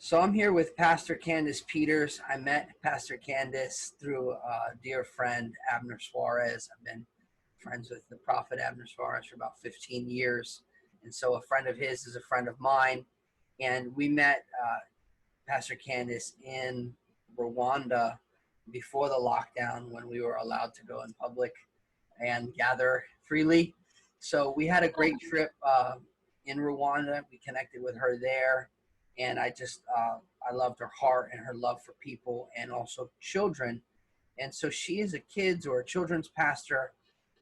So I'm here with Pastor Candice Peters. I met Pastor Candice through a dear friend, Abner Suarez. I've been friends with the prophet Abner Suarez for about 15 years. And so a friend of his is a friend of mine. And we met Pastor Candice in Rwanda before the lockdown when we were allowed to go in public and gather freely. So we had a great trip in Rwanda. We connected with her there. And I loved her heart and her love for people and also children. And so she is a kids or a children's pastor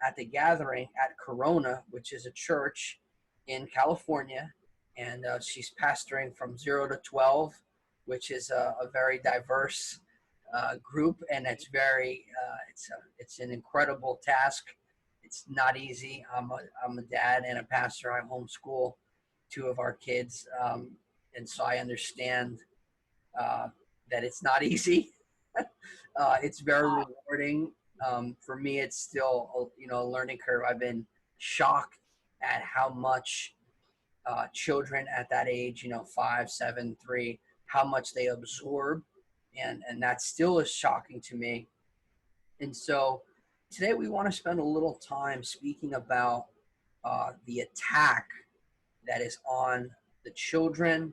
at the gathering at Corona, which is a church in California. And she's pastoring from 0 to 12, which is a very diverse group. And it's it's an incredible task. It's not easy. I'm a dad and a pastor. I homeschool two of our kids. And so I understand that it's not easy. It's very rewarding. For me, it's still a learning curve. I've been shocked at how much children at that age, 5, 7, 3, how much they absorb, and that still is shocking to me. And so today we want to spend a little time speaking about the attack that is on the children,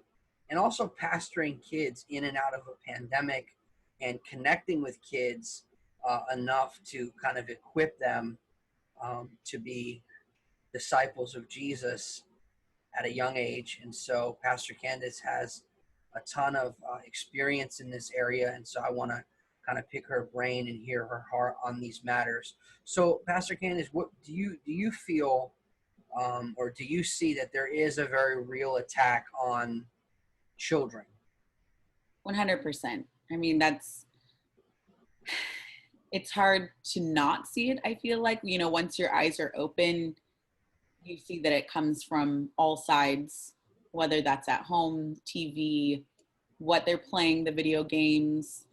and also pastoring kids in and out of a pandemic and connecting with kids enough to kind of equip them to be disciples of Jesus at a young age. And so Pastor Candice has a ton of experience in this area. And so I want to kind of pick her brain and hear her heart on these matters. So Pastor Candice, what do you feel or do you see that there is a very real attack on children? 100%. I mean, it's hard to not see it. I feel like, once your eyes are open, you see that it comes from all sides, whether that's at home, TV, what they're playing, the video games,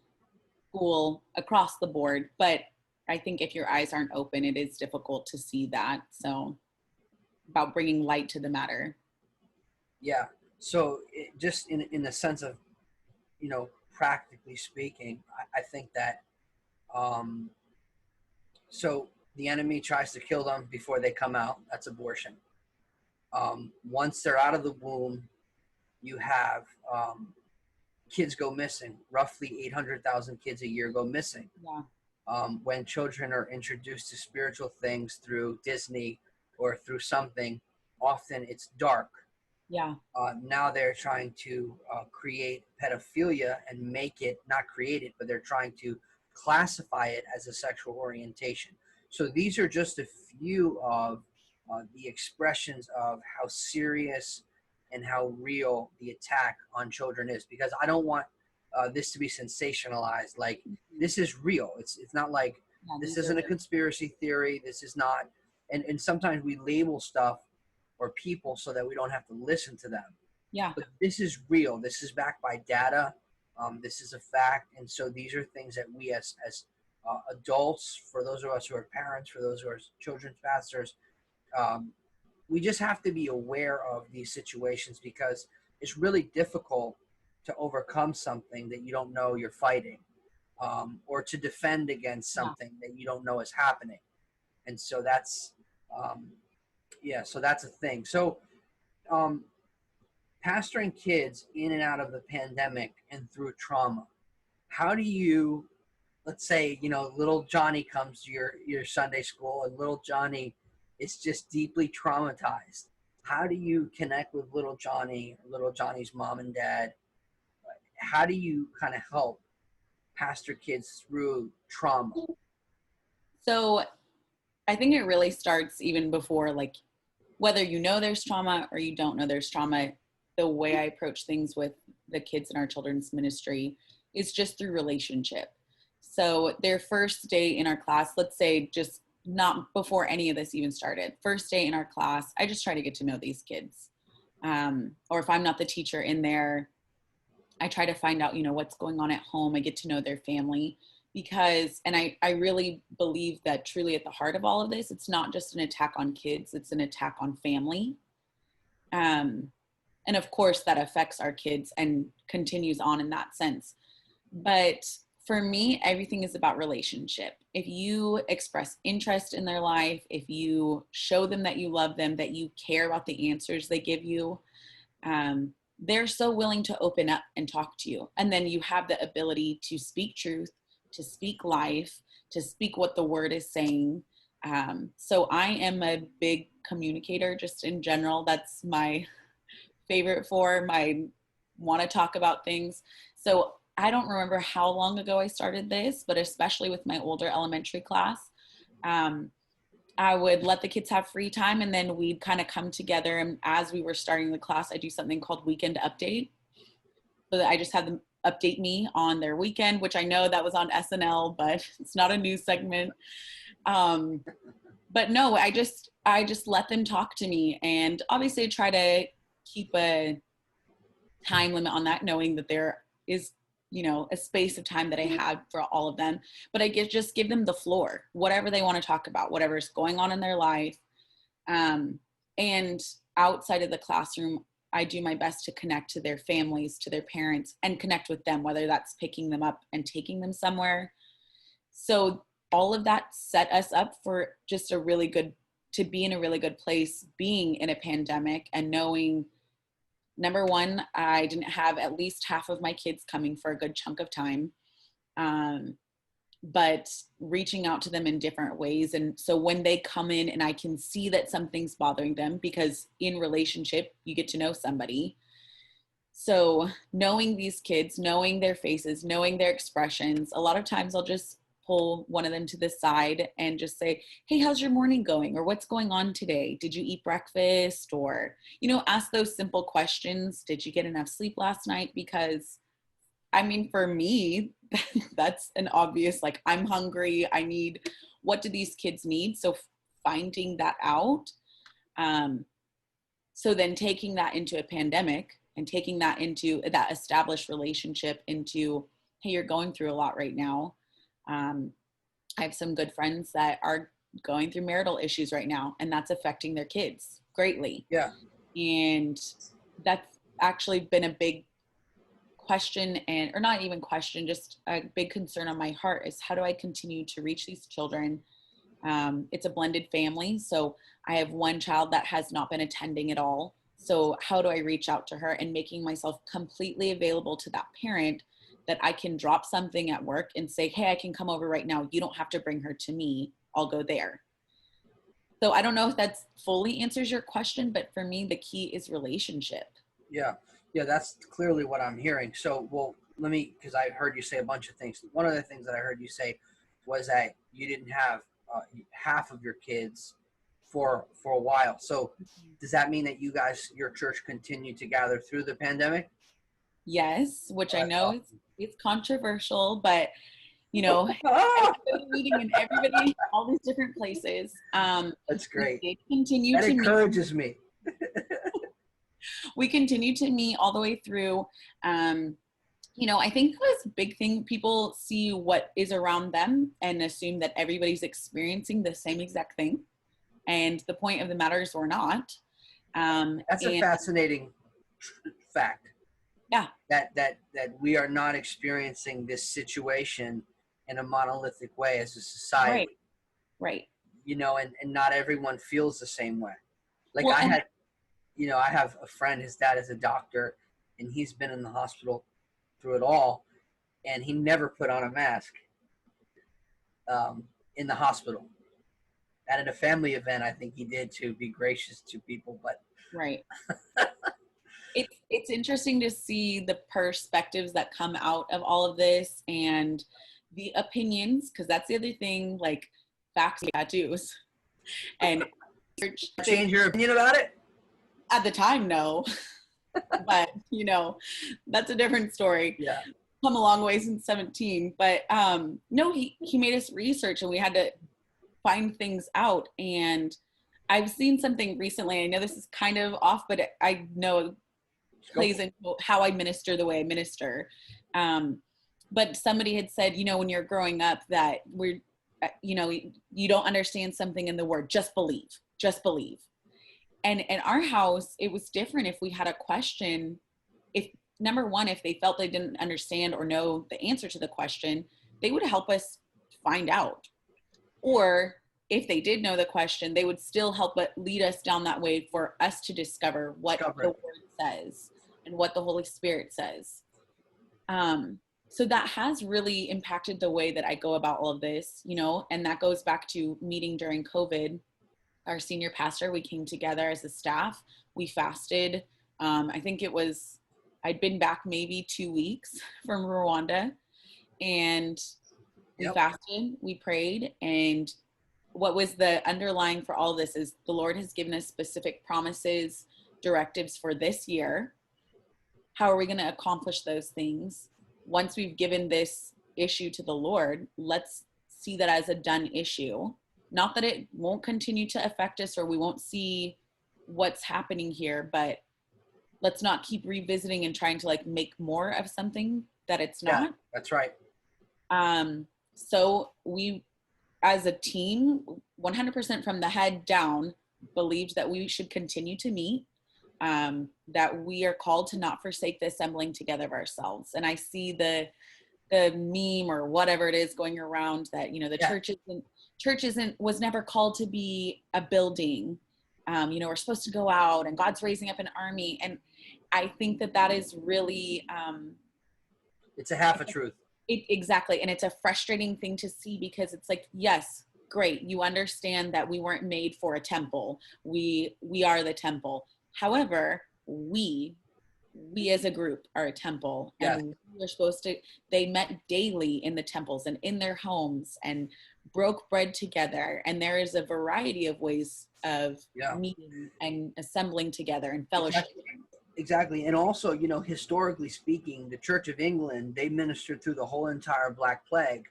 school, across the board. But I think if your eyes aren't open, it is difficult to see that. So about bringing light to the matter. Yeah. So just in the sense of, practically speaking, I think that, so the enemy tries to kill them before they come out. That's abortion. Once they're out of the womb, you have kids go missing. Roughly 800,000 kids a year go missing. Yeah. When children are introduced to spiritual things through Disney or through something, often it's dark. Yeah. Now they're trying to create pedophilia and make it, not create it, but they're trying to classify it as a sexual orientation. So these are just a few of the expressions of how serious and how real the attack on children is, because I don't want this to be sensationalized. Like, this is real. It's not like this isn't a conspiracy theory. This is not, and sometimes we label stuff or people so that we don't have to listen to them. Yeah. But this is real. This is backed by data. This is a fact. And so these are things that we as adults, for those of us who are parents, for those who are children's pastors, we just have to be aware of these situations, because it's really difficult to overcome something that you don't know you're fighting, or to defend against something that you don't know is happening. And so that's, so that's a thing. So pastoring kids in and out of the pandemic and through trauma, how do you, let's say, little Johnny comes to your Sunday school and little Johnny is just deeply traumatized. How do you connect with little Johnny, little Johnny's mom and dad? How do you kind of help pastor kids through trauma? So I think it really starts even before, like, whether there's trauma or you don't know there's trauma. The way I approach things with the kids in our children's ministry is just through relationship. So their first day in our class, let's say just not before any of this even started, first day in our class, I just try to get to know these kids. Or if I'm not the teacher in there, I try to find out, what's going on at home. I get to know their family, because, and I really believe that truly at the heart of all of this, it's not just an attack on kids, it's an attack on family. And And of course that affects our kids and continues on in that sense. But for me, everything is about relationship. If you express interest in their life, if you show them that you love them, that you care about the answers they give you, they're so willing to open up and talk to you. And then you have the ability to speak truth, to speak life, to speak what the word is saying. So I am a big communicator just in general. That's my favorite form. I want to talk about things. So I don't remember how long ago I started this, but especially with my older elementary class, I would let the kids have free time, and then we'd kind of come together. And as we were starting the class, I do something called weekend update. So that I just have them update me on their weekend, which I know that was on SNL, but it's not a news segment. But no, I just let them talk to me, and obviously I try to keep a time limit on that, knowing that there is, a space of time that I have for all of them. But I just give them the floor, whatever they want to talk about, whatever's going on in their life. And outside of the classroom, I do my best to connect to their families, to their parents, and connect with them, whether that's picking them up and taking them somewhere. So all of that set us up for just to be in a really good place, being in a pandemic, and knowing, number one, I didn't have at least half of my kids coming for a good chunk of time, but reaching out to them in different ways. And so when they come in and I can see that something's bothering them, because in relationship, you get to know somebody. So knowing these kids, knowing their faces, knowing their expressions, a lot of times I'll just pull one of them to the side and just say, hey, how's your morning going? Or what's going on today? Did you eat breakfast? Or, ask those simple questions. Did you get enough sleep last night? Because for me, that's an obvious, I'm hungry. What do these kids need? So finding that out. So then taking that into a pandemic and taking that into that established relationship into, hey, you're going through a lot right now. I have some good friends that are going through marital issues right now, and that's affecting their kids greatly. Yeah. And that's actually been a big question, or not even question, just a big concern on my heart, is how do I continue to reach these children? It's a blended family. So I have one child that has not been attending at all. So how do I reach out to her, and making myself completely available to that parent, that I can drop something at work and say, hey, I can come over right now. You don't have to bring her to me. I'll go there. So I don't know if that fully answers your question, but for me, the key is relationship. Yeah. Yeah, that's clearly what I'm hearing. So, because I heard you say a bunch of things. One of the things that I heard you say was that you didn't have half of your kids for a while. So does that mean that your church continued to gather through the pandemic? Yes, which I know awesome. it's controversial, but everybody meeting in everybody, all these different places. That's great. They continue that to encourages me. We continue to meet all the way through. I think this big thing, people see what is around them and assume that everybody's experiencing the same exact thing. And the point of the matter is we're not. That's a fascinating fact. Yeah. That we are not experiencing this situation in a monolithic way as a society. Right. And not everyone feels the same way. I have a friend, his dad is a doctor, and he's been in the hospital through it all, and he never put on a mask in the hospital. At a family event, I think he did, to be gracious to people, but right. It's interesting to see the perspectives that come out of all of this, and the opinions, because that's the other thing, facts and tattoos. And change your opinion about it? At the time, no. But, that's a different story. Yeah. Come a long way since 17. But no, he made us research, and we had to find things out. And I've seen something recently. I know this is kind of off, but I know it plays into how I minister the way I minister. But somebody had said, when you're growing up, that you don't understand something in the word, just believe. And in our house, it was different. If we had a question, if number one, if they felt they didn't understand or know the answer to the question, they would help us find out. Or if they did know the question, they would still help but lead us down that way for us to discover what the word says and what the Holy Spirit says. So that has really impacted the way that I go about all of this, you know, and that goes back to meeting during COVID. Our senior pastor, we came together as a staff. We fasted. I think I'd been back maybe 2 weeks from Rwanda, and we fasted, we prayed, and what was the underlying for all this is the Lord has given us specific promises, directives for this year. How are we going to accomplish those things? Once we've given this issue to the Lord, let's see that as a done issue. Not that it won't continue to affect us or we won't see what's happening here, but let's not keep revisiting and trying to like make more of something that it's not. Yeah, that's right. So we, as a team, 100% from the head down, believed that we should continue to meet, that we are called to not forsake the assembling together of ourselves. And I see the meme or whatever it is going around that, you know, the church was never called to be a building. You know, we're supposed to go out and God's raising up an army. And I think that is really, it's a half a truth. Exactly. And it's a frustrating thing to see because it's like, yes, great. You understand that we weren't made for a temple. We are the temple. However, we as a group are a temple, and they met daily in the temples and in their homes and broke bread together. And there is a variety of ways of meeting and assembling together and fellowship. Exactly. And also, you know, historically speaking, the Church of England, they ministered through the whole entire Black Plague,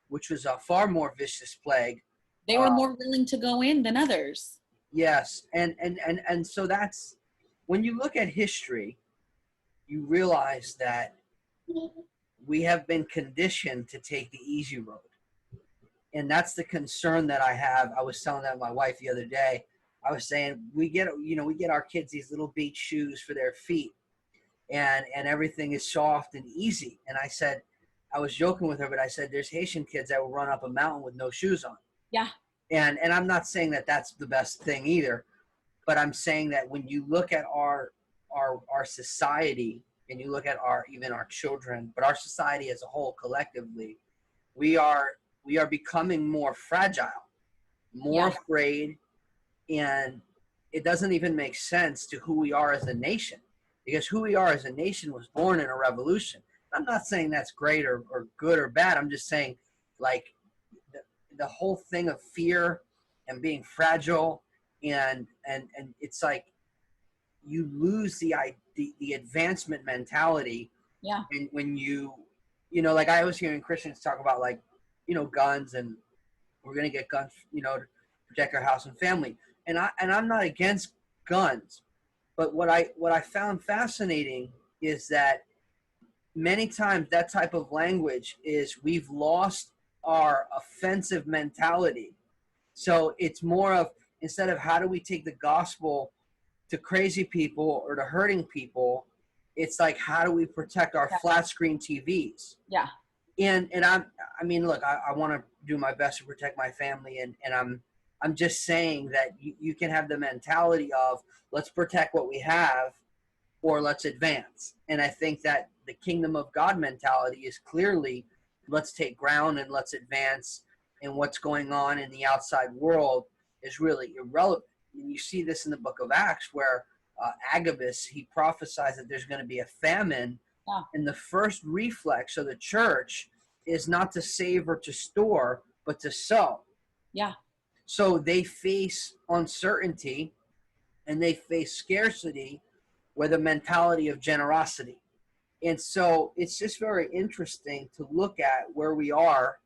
which was a far more vicious plague. They were more willing to go in than others. Yes. And so that's, when you look at history, you realize that we have been conditioned to take the easy road. And that's the concern that I have. I was telling that to my wife the other day. I was saying, we get our kids these little beach shoes for their feet, and everything is soft and easy. And I said, I was joking with her, but I said, there's Haitian kids that will run up a mountain with no shoes on. Yeah. And I'm not saying that that's the best thing either, but I'm saying that when you look at our society and you look at even our children, but our society as a whole collectively, we are becoming more fragile, more afraid. And it doesn't even make sense to who we are as a nation, because who we are as a nation was born in a revolution. I'm not saying that's great or good or bad. I'm just saying, like, the whole thing of fear and being fragile, and it's like you lose the advancement mentality. Yeah. And when you know, like I was hearing Christians talk about, like, you know, guns, and we're going to get guns, you know, to protect our house and family. And I'm not against guns, but what I found fascinating is that many times that type of language is, we've lost our offensive mentality. So it's more of, instead of how do we take the gospel to crazy people or to hurting people, it's like, how do we protect our flat screen TVs? Yeah. And I mean, look, I want to do my best to protect my family, and I'm just saying that you can have the mentality of, let's protect what we have, or let's advance. And I think that the kingdom of God mentality is clearly, let's take ground and let's advance, and what's going on in the outside world is really irrelevant. And you see this in the book of Acts, where Agabus, he prophesies that there's going to be a famine. Yeah. And the first reflex of the church is not to save or to store, but to sow. Yeah. So they face uncertainty and they face scarcity with a mentality of generosity. And so it's just very interesting to look at where we are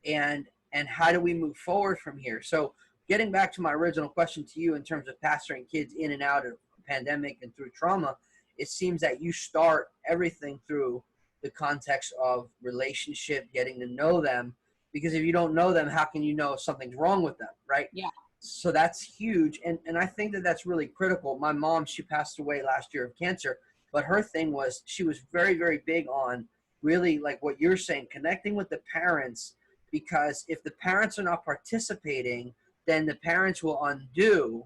and how do we move forward from here. So getting back to my original question to you in terms of pastoring kids in and out of pandemic and through trauma, it seems that you start everything through the context of relationship, getting to know them, because if you don't know them, how can you know if something's wrong with them, right? Yeah. So that's huge. And I think that that's really critical. My mom, she passed away last year of cancer, but her thing was she was very, very big on really like what you're saying, connecting with the parents, because if the parents are not participating, then the parents will undo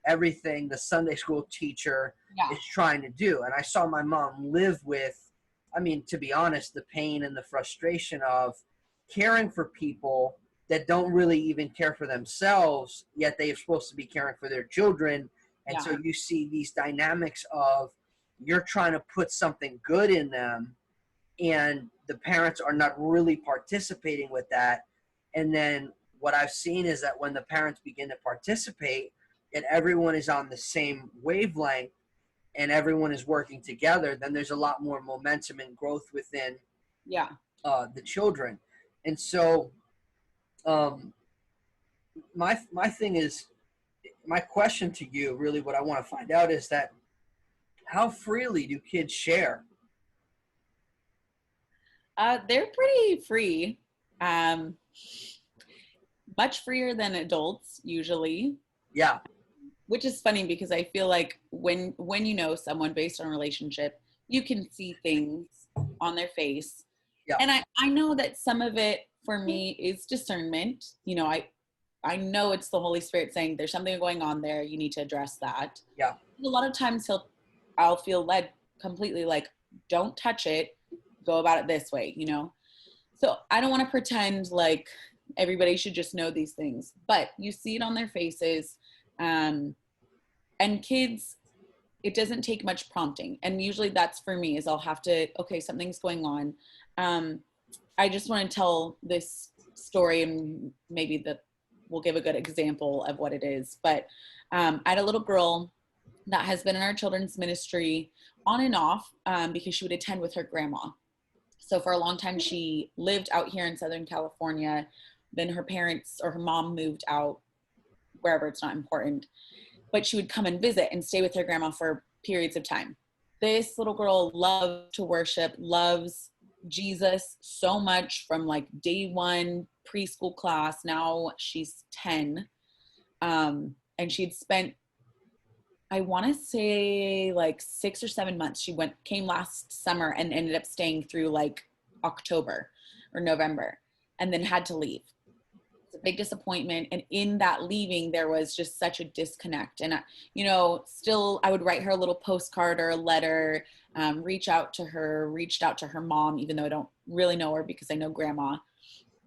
everything the Sunday school teacher Yeah. is trying to do. And I saw my mom live with, I mean, to be honest, the pain and the frustration of caring for people that don't really even care for themselves, yet they are supposed to be caring for their children. And Yeah. so you see these dynamics of you're trying to put something good in them, and the parents are not really participating with that. And then what I've seen is that when the parents begin to participate and everyone is on the same wavelength and everyone is working together, then there's a lot more momentum and growth within Yeah. the children. And so my thing is, my question to you, really what I want to find out is that how freely do kids share? They're pretty free. Um, Much freer than adults usually, Yeah, which is funny because I feel like when you know someone based on a relationship, you can see things on their face. yeah, And I know that some of it for me is discernment. You know, I know it's the Holy Spirit saying there's something going on there. You need to address that. yeah, A lot of times I'll feel led completely like, don't touch it. Go about it this way, you know? So I don't want to pretend like everybody should just know these things, but you see it on their faces. And kids, it doesn't take much prompting. And usually that's for me is I'll have to, okay, something's going on. Um, I just want to tell this story and maybe that will give a good example of what it is. But I had a little girl that has been in our children's ministry on and off because she would attend with her grandma. So for a long time, she lived out here in Southern California. Then her parents or her mom moved out wherever, it's not important. But she would come and visit and stay with her grandma for periods of time. This little girl loves to worship, loves Jesus so much from like day one, preschool class. Now she's 10. And she'd spent, I want to say like 6 or 7 months. She came last summer and ended up staying through like October or November and then had to leave. It's a big disappointment. And in that leaving, there was just such a disconnect. And, you know, still I would write her a little postcard or a letter, reached out to her mom, even though I don't really know her because I know grandma.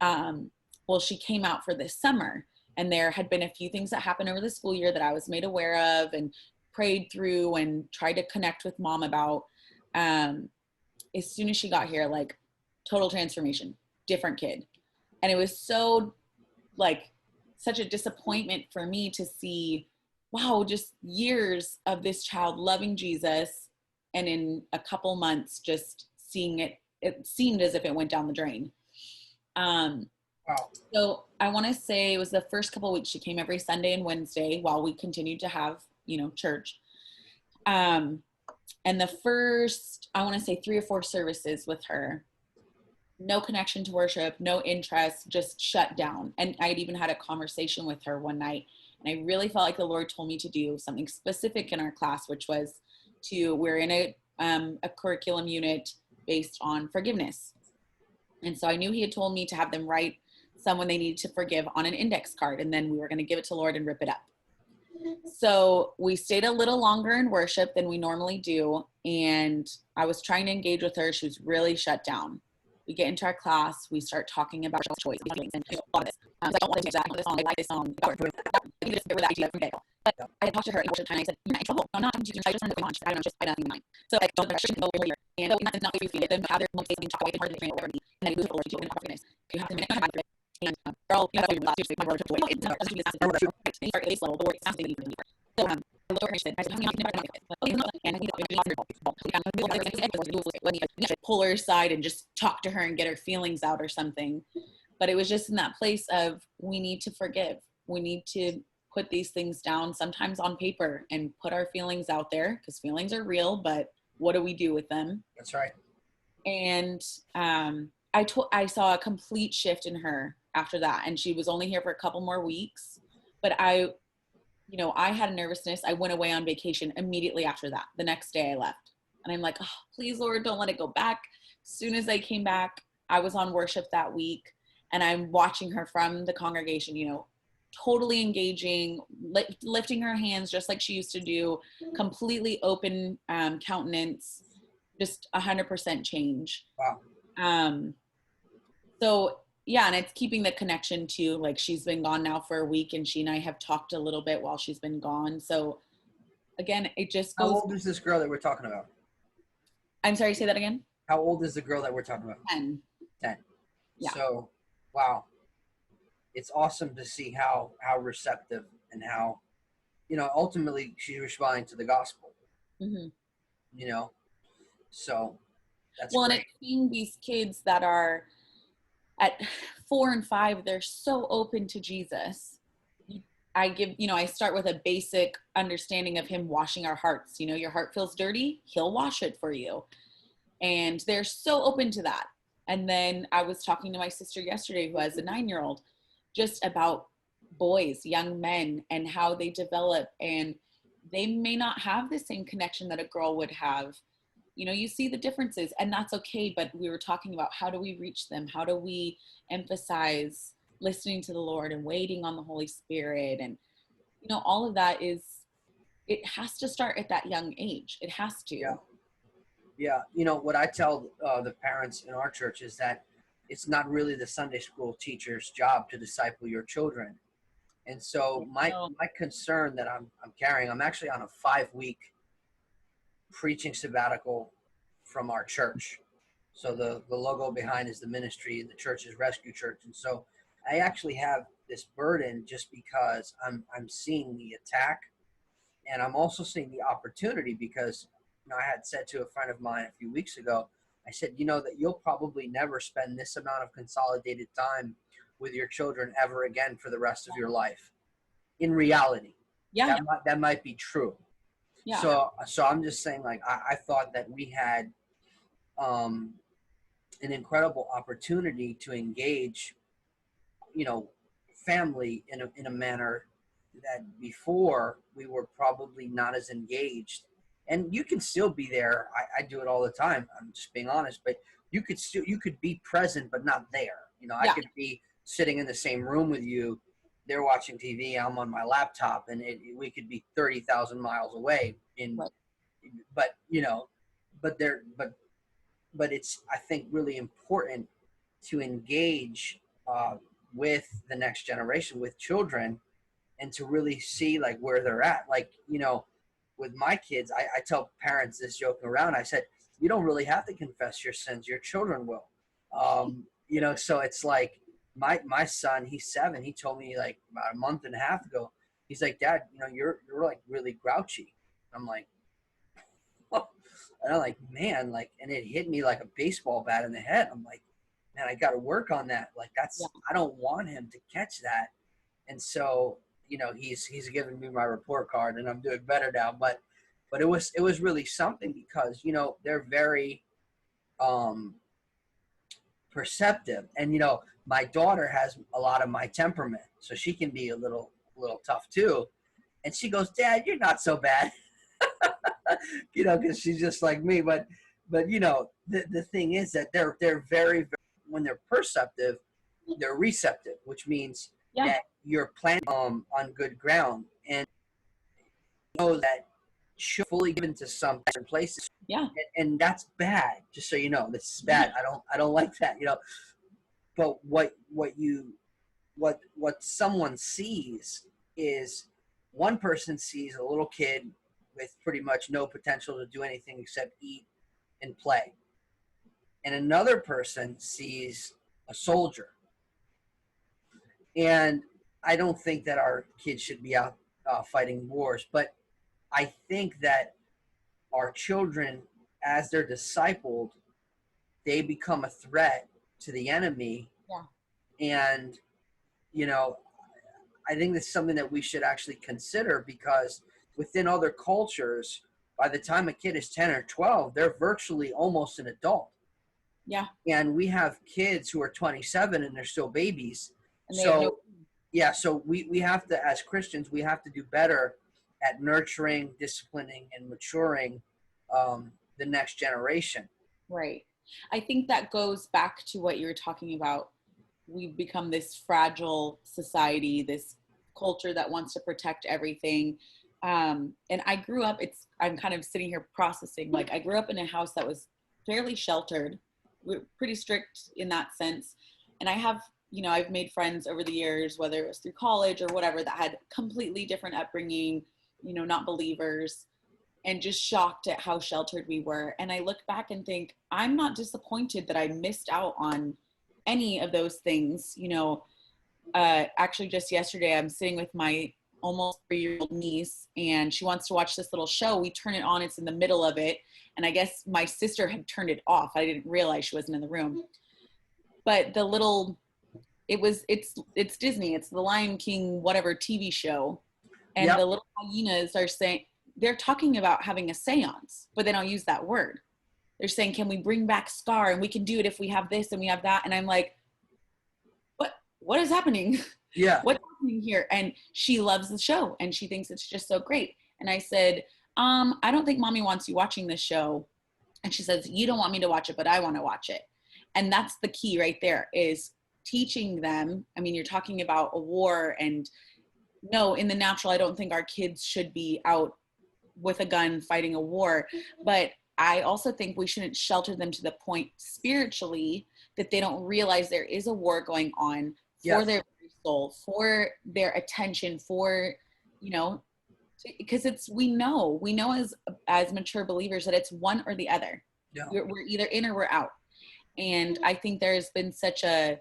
Well, she came out for this summer. And there had been a few things that happened over the school year that I was made aware of and prayed through and tried to connect with mom about. As soon as she got here, like total transformation, different kid. And it was so like such a disappointment for me to see, wow, just years of this child loving Jesus. And in a couple months, just seeing it seemed as if it went down the drain. wow, So I want to say it was the first couple of weeks. She came every Sunday and Wednesday while we continued to have, you know, church. And the first, I want to say 3 or 4 services with her, no connection to worship, no interest, just shut down. And I'd even had a conversation with her one night. And I really felt like the Lord told me to do something specific in our class, which was we're in a curriculum unit based on forgiveness. And so I knew he had told me to have them write someone they needed to forgive on an index card. And then we were going to give it to Lord and rip it up. So we stayed a little longer in worship than we normally do. And I was trying to engage with her. She was really shut down. We get into our class. We start talking about choice and all of this. So I don't want to do that. This song, I like this song. I think just that idea from Dale. But I had talked to her in worship time. And I said, "You're not in trouble. I'm not talking to you. I just want to launch. I don't know, just I don't mind." So like, don't shouldn't go over here. And so that's not what you feel. Then have their moment saying talk away and harder to train whatever. And then lose it to an opportunist. You have to minute and it. And they're all, you know, last year, my brother took away. It's not a student that's the start at least level. The word sounds like even deeper. So I looked over and I said, "How many of you never done it?" Oh, you know, and I think we should pull her aside and just talk to her and get her feelings out or something. But it was just in that place of we need to forgive. We need to put these things down sometimes on paper and put our feelings out there because feelings are real, but what do we do with them? that's right. And I saw a complete shift in her after that. And she was only here for a couple more weeks. But I had a nervousness. I went away on vacation immediately after that. The next day I left. And I'm like, oh, please, Lord, don't let it go back. As soon as I came back, I was on worship that week, and I'm watching her from the congregation, totally engaging, lifting her hands just like she used to do, completely open countenance, just 100% change. Wow. So yeah, and it's keeping the connection too. Like, she's been gone now for a week, and she and I have talked a little bit while she's been gone. So again, it just goes. How old is this girl that we're talking about? I'm sorry, say that again. How old is the girl that we're talking about? 10. 10. Yeah. So, wow. It's awesome to see how receptive and how, ultimately she's responding to the gospel. Mm-hmm. So that's well, great. And it's seeing these kids that are at 4 and 5, they're so open to Jesus. I start with a basic understanding of him washing our hearts. Your heart feels dirty, he'll wash it for you. And they're so open to that. And then I was talking to my sister yesterday, who has a 9-year-old, just about boys, young men, and how they develop. And they may not have the same connection that a girl would have. You see the differences, and that's okay. But we were talking about, how do we reach them? How do we emphasize listening to the Lord and waiting on the Holy Spirit? And, all of that it has to start at that young age. It has to. Yeah. What I tell the parents in our church is that it's not really the Sunday school teacher's job to disciple your children. And so my concern that I'm carrying, I'm actually on a 5-week preaching sabbatical from our church. So the logo behind is the ministry, the church is Rescue Church. And so I actually have this burden just because I'm seeing the attack, and I'm also seeing the opportunity, because I had said to a friend of mine a few weeks ago, I said, that you'll probably never spend this amount of consolidated time with your children ever again for the rest of your life. In reality, that might be true. Yeah. So I'm just saying, like, I thought that we had an incredible opportunity to engage, family in a manner that before we were probably not as engaged. And you can still be there. I do it all the time. I'm just being honest, but you could be present but not there. I could be sitting in the same room with you. They're watching TV. I'm on my laptop, and we could be 30,000 miles away. But it's, I think, really important to engage with the next generation, with children, and to really see like where they're at. Like, with my kids, I tell parents this, joking around. I said, you don't really have to confess your sins. Your children will. So it's like my son, he's 7. He told me like about a month and a half ago, he's like, Dad, you're like really grouchy. I'm like, oh. And I'm like, man, like, and it hit me like a baseball bat in the head. I'm like, man, I got to work on that. Like, I don't want him to catch that. And so, he's given me my report card, and I'm doing better now. But it was really something, because, they're very perceptive. And, my daughter has a lot of my temperament, so she can be a little tough too. And she goes, Dad, you're not so bad. Because she's just like me. But the thing is that they're very, very, when they're perceptive, they're receptive, which means that you're planting on good ground, and that should fully given to some certain places. Yeah. And that's bad. Just so you know, this is bad. I don't like that. But what someone sees is, one person sees a little kid with pretty much no potential to do anything except eat and play, and another person sees a soldier. And I don't think that our kids should be out fighting wars, but I think that our children, as they're discipled, they become a threat to the enemy. Yeah. And, I think that's something that we should actually consider, because within other cultures, by the time a kid is 10 or 12, they're virtually almost an adult. Yeah. And we have kids who are 27 and they're still babies. And they have Yeah, so we have to, as Christians, we have to do better at nurturing, disciplining, and maturing the next generation. Right. I think that goes back to what you were talking about. We've become this fragile society, this culture that wants to protect everything. And I grew up, I'm kind of sitting here processing, like I grew up in a house that was fairly sheltered. We're pretty strict in that sense. And I have, I've made friends over the years, whether it was through college or whatever, that had completely different upbringing, not believers, and just shocked at how sheltered we were. And I look back and think, I'm not disappointed that I missed out on any of those things. Actually just yesterday, I'm sitting with my almost 3-year-old niece, and she wants to watch this little show. We turn it on, it's in the middle of it. And I guess my sister had turned it off. I didn't realize she wasn't in the room. But it's Disney, it's the Lion King, whatever TV show. And Yep. The little hyenas are saying, they're talking about having a seance, but they don't use that word. They're saying, can we bring back Scar? And we can do it if we have this and we have that. And I'm like, what is happening? Yeah. What's happening here? And she loves the show and she thinks it's just so great. And I said, I don't think mommy wants you watching this show. And she says, you don't want me to watch it, but I want to watch it. And that's the key right there, is teaching them. I mean, you're talking about a war, and no, in the natural, I don't think our kids should be out with a gun fighting a war. But I also think we shouldn't shelter them to the point spiritually that they don't realize there is a war going on for their soul, for their attention, for, because we know as mature believers that it's one or the other. Yeah. We're either in or we're out. And I think there's been such a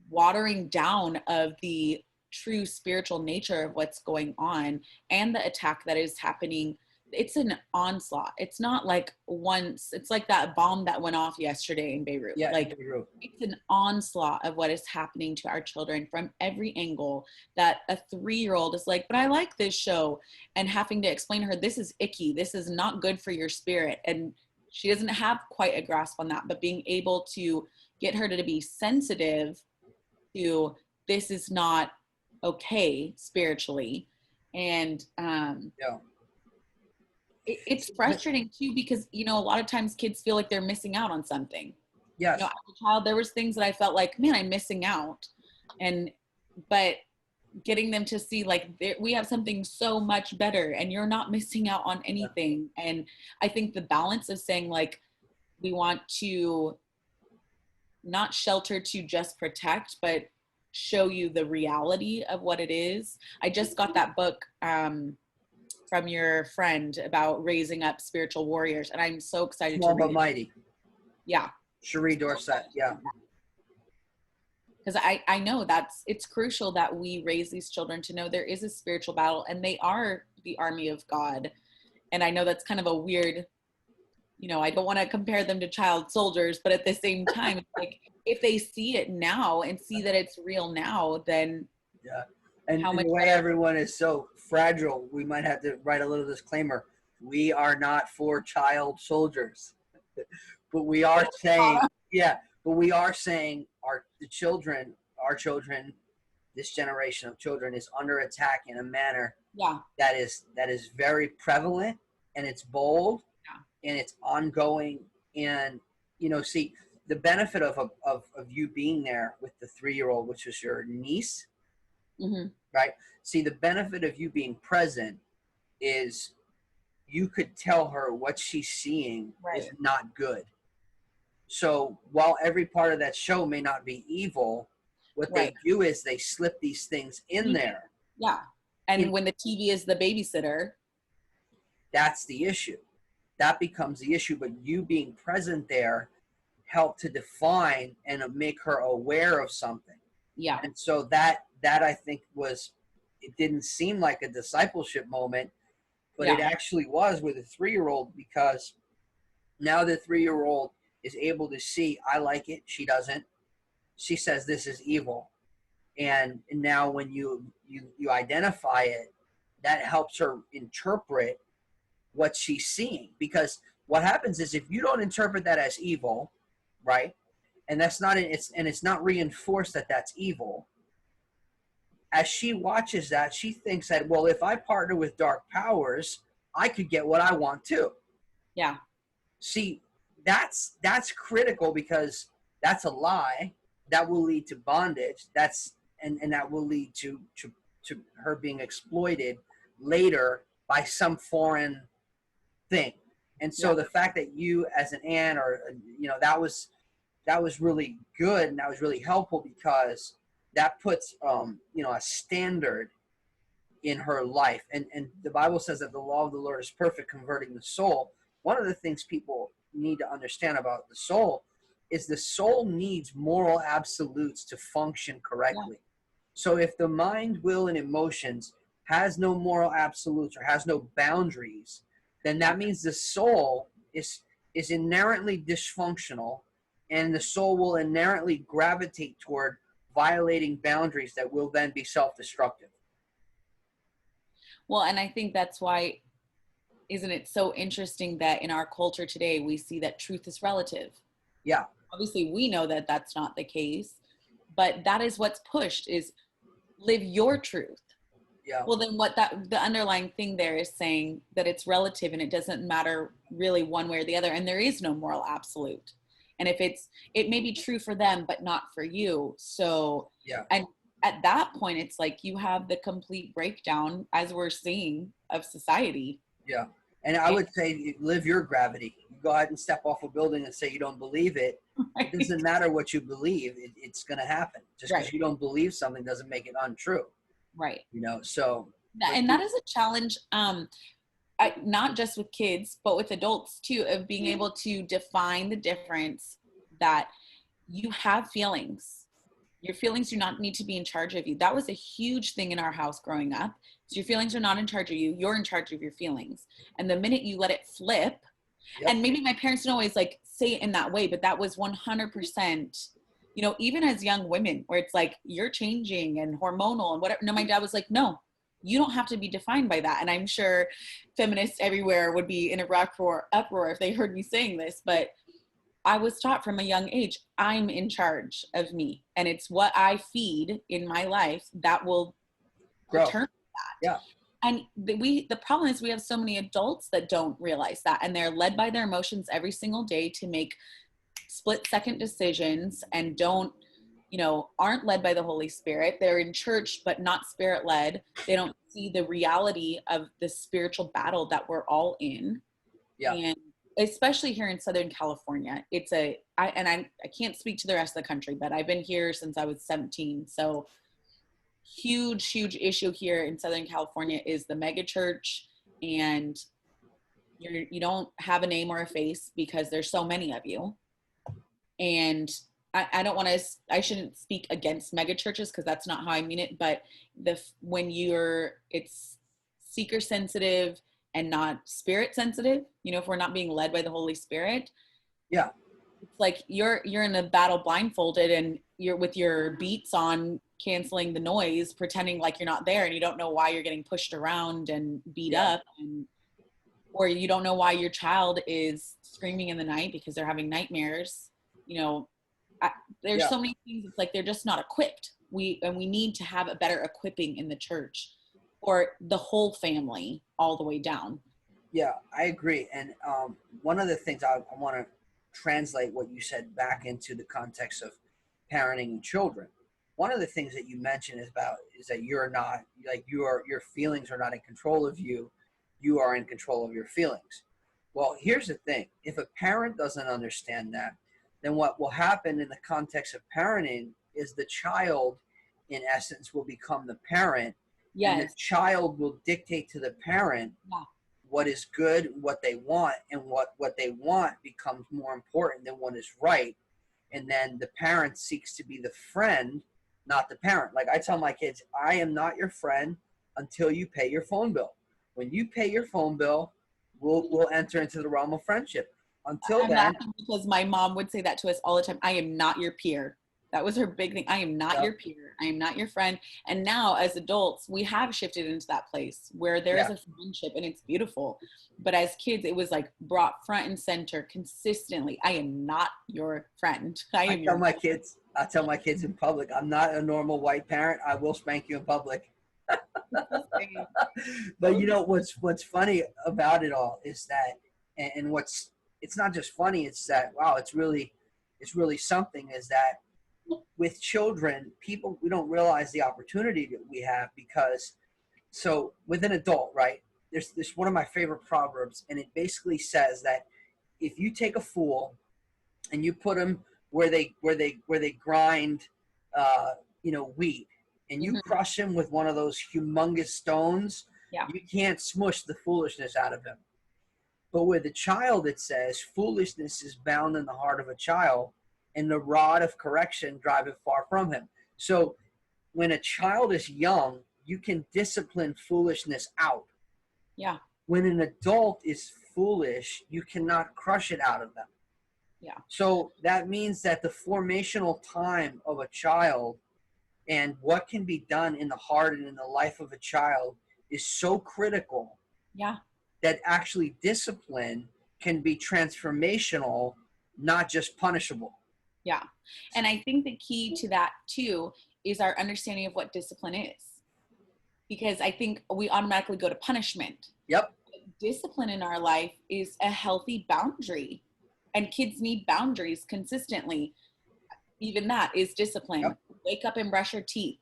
watering down of the true spiritual nature of what's going on and the attack that is happening. It's an onslaught. It's not like once, it's like that bomb that went off yesterday in Beirut. Yeah, Beirut. It's an onslaught of what is happening to our children from every angle, that a 3-year-old is like, but I like this show, and having to explain to her, this is icky. This is not good for your spirit. And she doesn't have quite a grasp on that, but being able to get her to be sensitive to, this is not okay spiritually. And it's frustrating too, because a lot of times kids feel like they're missing out on something. Yes. As a child, there was things that I felt like, man, I'm missing out. But getting them to see, like, we have something so much better and you're not missing out on anything. And I think the balance of saying, like, we want to not shelter to just protect, but show you the reality of what it is. I just got that book from your friend about raising up spiritual warriors, and I'm so excited Small to read but Mighty. Yeah. Cherie Dorset. Yeah. Because I know it's crucial that we raise these children to know there is a spiritual battle, and they are the army of God. And I know that's kind of a weird, I don't want to compare them to child soldiers, but at the same time, it's like, if they see it now and see that it's real now, then and the way everyone is so fragile, we might have to write a little disclaimer. We are not for child soldiers, but we are saying, our children, this generation of children is under attack in a manner that is very prevalent, and it's bold, and it's ongoing. And see, the benefit of you being there with the 3-year-old, which is your niece, right? See, the benefit of you being present is you could tell her what she's seeing is not good. So while every part of that show may not be evil, what they do is they slip these things in there. Yeah. And when the TV is the babysitter, that's the issue. That becomes the issue. But you being present there helped to define and make her aware of something. Yeah. And so that I think it didn't seem like a discipleship moment, but it actually was with a 3-year-old, because now the 3-year-old is able to see, I like it, she doesn't. She says this is evil. And now when you identify it, that helps her interpret what she's seeing. Because what happens is, if you don't interpret that as evil, right, and it's not reinforced that that's evil. As she watches that, she thinks that, well, if I partner with dark powers, I could get what I want too. Yeah. See, that's critical, because that's a lie that will lead to bondage. And that will lead to her being exploited later by some foreign thing. And so the fact that you, as an aunt, or that was really good, and that was really helpful, because that puts a standard in her life. And the Bible says that the law of the Lord is perfect, converting the soul. One of the things people need to understand about the soul is the soul needs moral absolutes to function correctly. So if the mind, will, and emotions has no moral absolutes, or has no boundaries, then that means the soul is inherently dysfunctional, and the soul will inherently gravitate toward violating boundaries that will then be self-destructive. Well, and I think that's why, isn't it so interesting that in our culture today, we see that truth is relative? Yeah. Obviously, we know that that's not the case, but that is what's pushed, is live your truth. Yeah. Well, then the underlying thing there is saying that it's relative, and it doesn't matter really one way or the other, and there is no moral absolute. And if it may be true for them, but not for you. So, and at that point, it's like you have the complete breakdown, as we're seeing, of society. Yeah. And I would say, live your gravity. You go ahead and step off a building and say you don't believe it. Right. It doesn't matter what you believe. It's going to happen. Just because you don't believe something doesn't make it untrue. Right. So. And that is a challenge, not just with kids, but with adults too, of being able to define the difference that you have feelings. Your feelings do not need to be in charge of you. That was a huge thing in our house growing up. So your feelings are not in charge of you. You're in charge of your feelings. And the minute you let it flip, and maybe my parents didn't always say it in that way, but that was 100%, even as young women, where it's like, you're changing and hormonal and whatever. No, my dad was like, no, you don't have to be defined by that. And I'm sure feminists everywhere would be in a uproar if they heard me saying this, but I was taught from a young age, I'm in charge of me, and it's what I feed in my life that will return that. Yeah. And the problem is we have so many adults that don't realize that, and they're led by their emotions every single day to make split-second decisions, and aren't led by the Holy Spirit. They're in church, but not spirit-led. They don't see the reality of the spiritual battle that we're all in. Yeah. And especially here in Southern California, I can't speak to the rest of the country, but I've been here since I was 17. So huge issue here in Southern California is the mega church, and you don't have a name or a face because there's so many of you. And I shouldn't speak against mega churches, because that's not how I mean it, but it's seeker sensitive and not spirit sensitive, if we're not being led by the Holy Spirit. Yeah. It's like you're in a battle blindfolded, and you're with your beats on, canceling the noise, pretending like you're not there, and you don't know why you're getting pushed around and beat up, or you don't know why your child is screaming in the night because they're having nightmares. There's so many things. It's like they're just not equipped. We need to have a better equipping in the church, or the whole family all the way down. Yeah, I agree. And one of the things I want to translate what you said back into the context of parenting and children. One of the things that you mentioned is that you're not, your feelings are not in control of you. You are in control of your feelings. Well, here's the thing. If a parent doesn't understand that, then what will happen in the context of parenting is the child, in essence, will become the parent. Yes. And the child will dictate to the parent what is good, what they want, and what they want becomes more important than what is right. And then the parent seeks to be the friend, not the parent. Like I tell my kids, I am not your friend until you pay your phone bill. When you pay your phone bill, we'll enter into the realm of friendship. Until then, because my mom would say that to us all the time. I am not your peer. That was her big thing. I am not your peer. I am not your friend. And now as adults, we have shifted into that place where there is a friendship and it's beautiful. But as kids, it was like brought front and center consistently. I am not your friend. I tell my kids in public, I'm not a normal white parent. I will spank you in public. But you know, what's funny about it all is that, and it's not just funny, it's that, wow, it's really something, is that with children, we don't realize the opportunity that we have, because so with an adult, right, there's one of my favorite proverbs, and it basically says that if you take a fool and you put them where they grind wheat, and you crush him with one of those humongous stones, you can't smush the foolishness out of him. But with a child, it says foolishness is bound in the heart of a child, and the rod of correction driveth far from him. So when a child is young, you can discipline foolishness out. Yeah. When an adult is foolish, you cannot crush it out of them. Yeah. So that means that the formational time of a child and what can be done in the heart and in the life of a child is so critical. Yeah. That actually discipline can be transformational, not just punishable. Yeah. And I think the key to that too is our understanding of what discipline is. Because I think we automatically go to punishment. Yep. Discipline in our life is a healthy boundary. And kids need boundaries consistently. Even that is discipline. Yep. Wake up and brush your teeth.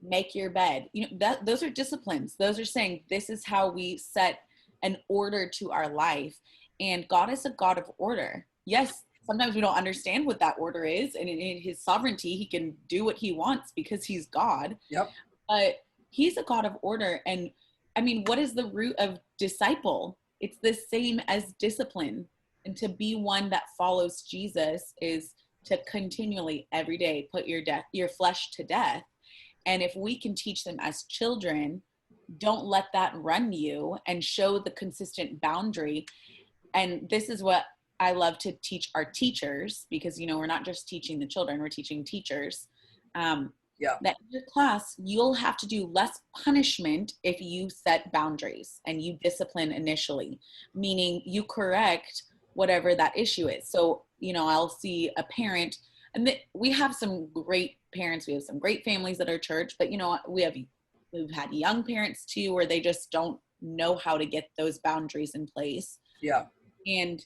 Make your bed. You know, those are disciplines. Those are saying this is how we set an order to our life. And God is a God of order. Yes, sometimes we don't understand what that order is. And in his sovereignty, he can do what he wants because he's God. Yep. But he's a God of order. And I mean, what is the root of disciple? It's the same as discipline. And to be one that follows Jesus is to continually every day put your flesh to death. And if we can teach them as children, don't let that run you, and show the consistent boundary. And this is what I love to teach our teachers, because, you know, we're not just teaching the children, we're teaching teachers. That in your class, you'll have to do less punishment if you set boundaries and you discipline initially, meaning you correct whatever that issue is. So, you know, I'll see a parent, and we have some great parents, we have some great families at our church, but, you know, we've had young parents too, where they just don't know how to get those boundaries in place. Yeah. And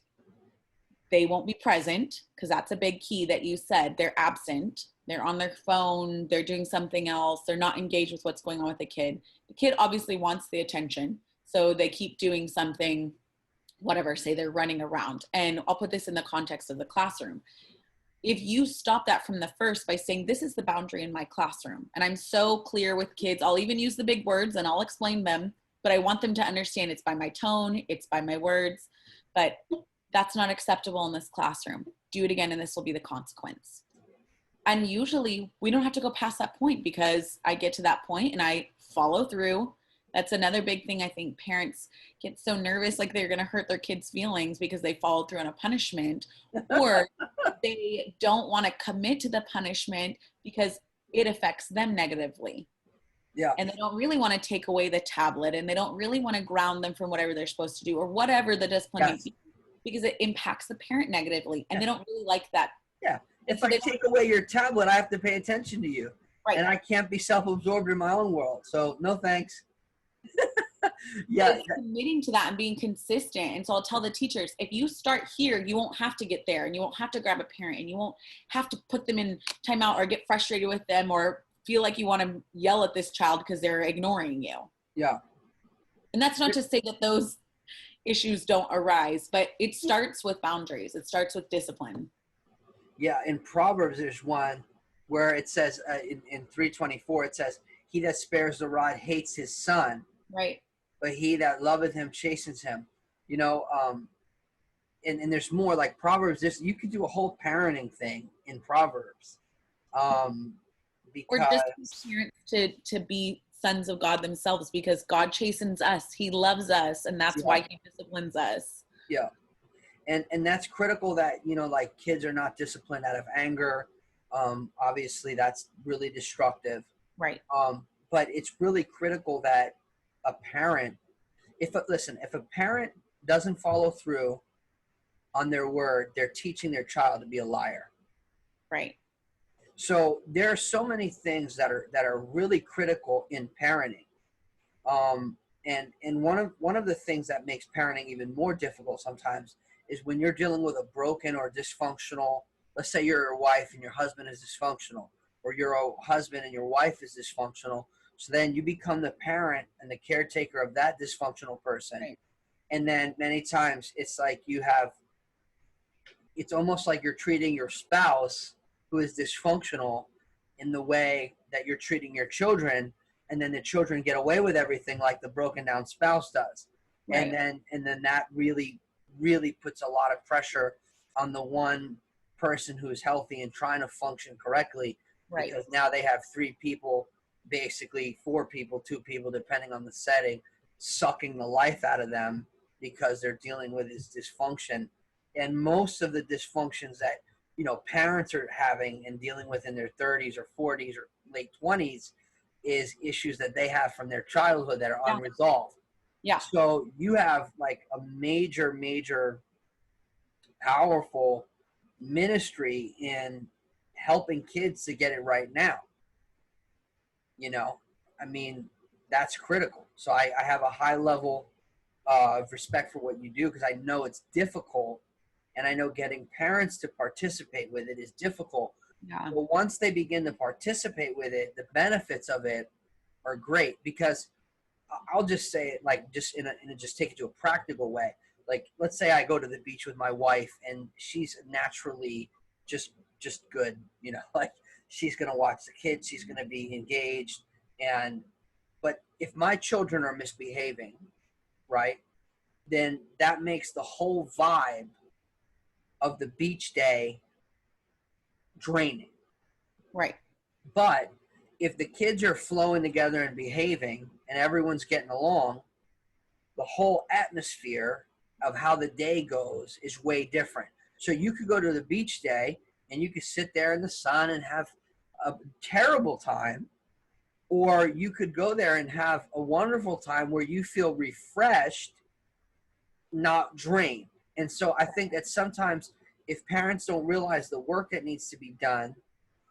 they won't be present, because that's a big key that you said. They're absent. They're on their phone. They're doing something else. They're not engaged with what's going on with the kid. The kid obviously wants the attention. So they keep doing something, whatever, say they're running around. And I'll put this in the context of the classroom. If you stop that from the first by saying, this is the boundary in my classroom, and I'm so clear with kids, I'll even use the big words and I'll explain them, but I want them to understand it's by my tone, it's by my words, but that's not acceptable in this classroom. Do it again and this will be the consequence. And usually we don't have to go past that point, because I get to that point and I follow through. That's another big thing. I think parents get so nervous, like they're going to hurt their kids' feelings because they followed through on a punishment, or they don't want to commit to the punishment because it affects them negatively. Yeah. And they don't really want to take away the tablet, and they don't really want to ground them from whatever they're supposed to do, or whatever the discipline may be, because it impacts the parent negatively, and they don't really like that. Yeah. If I take away your tablet, I have to pay attention to you. Right. And I can't be self-absorbed in my own world. So no thanks. It's committing to that and being consistent. And so I'll tell the teachers, if you start here, you won't have to get there, and you won't have to grab a parent, and you won't have to put them in timeout or get frustrated with them or feel like you want to yell at this child because they're ignoring you. Yeah. And that's not to say that those issues don't arise, but it starts with boundaries. It starts with discipline. Yeah. In Proverbs, there's one where it says in 3:24, it says, he that spares the rod hates his son. Right. But he that loveth him chastens him. You know, and there's more, like Proverbs. You could do a whole parenting thing in Proverbs. Because, or just parents to be sons of God themselves, because God chastens us. He loves us, and that's why he disciplines us. Yeah. And that's critical, that, you know, like kids are not disciplined out of anger. Obviously that's really destructive. Right. But it's really critical that a parent, if a parent doesn't follow through on their word, they're teaching their child to be a liar. Right. So there are so many things that are really critical in parenting. And one of the things that makes parenting even more difficult sometimes is when you're dealing with a broken or dysfunctional, let's say you're a wife and your husband is dysfunctional, or you're a husband and your wife is dysfunctional. So then you become the parent and the caretaker of that dysfunctional person. Right. And then many times it's almost like you're treating your spouse who is dysfunctional in the way that you're treating your children, and then the children get away with everything like the broken down spouse does. Right. And then that really puts a lot of pressure on the one person who is healthy and trying to function correctly. Right. Because now they have 3 people, basically 4 people, 2 people, depending on the setting, sucking the life out of them because they're dealing with this dysfunction. And most of the dysfunctions that, parents are having and dealing with in their 30s or 40s or late 20s is issues that they have from their childhood that are unresolved. Yeah. So you have like a major, powerful ministry in helping kids to get it right now. I mean, that's critical. So I have a high level of respect for what you do, because I know it's difficult, and I know getting parents to participate with it is difficult. Yeah. But once they begin to participate with it, the benefits of it are great. Because I'll just say it like just just take it to a practical way. Like, let's say I go to the beach with my wife and she's naturally just good, like she's going to watch the kids, she's going to be engaged. But if my children are misbehaving, right, then that makes the whole vibe of the beach day draining. Right. But if the kids are flowing together and behaving and everyone's getting along, the whole atmosphere of how the day goes is way different. So you could go to the beach day and you could sit there in the sun and have a terrible time, or you could go there and have a wonderful time where you feel refreshed, not drained. And so I think that sometimes if parents don't realize the work that needs to be done,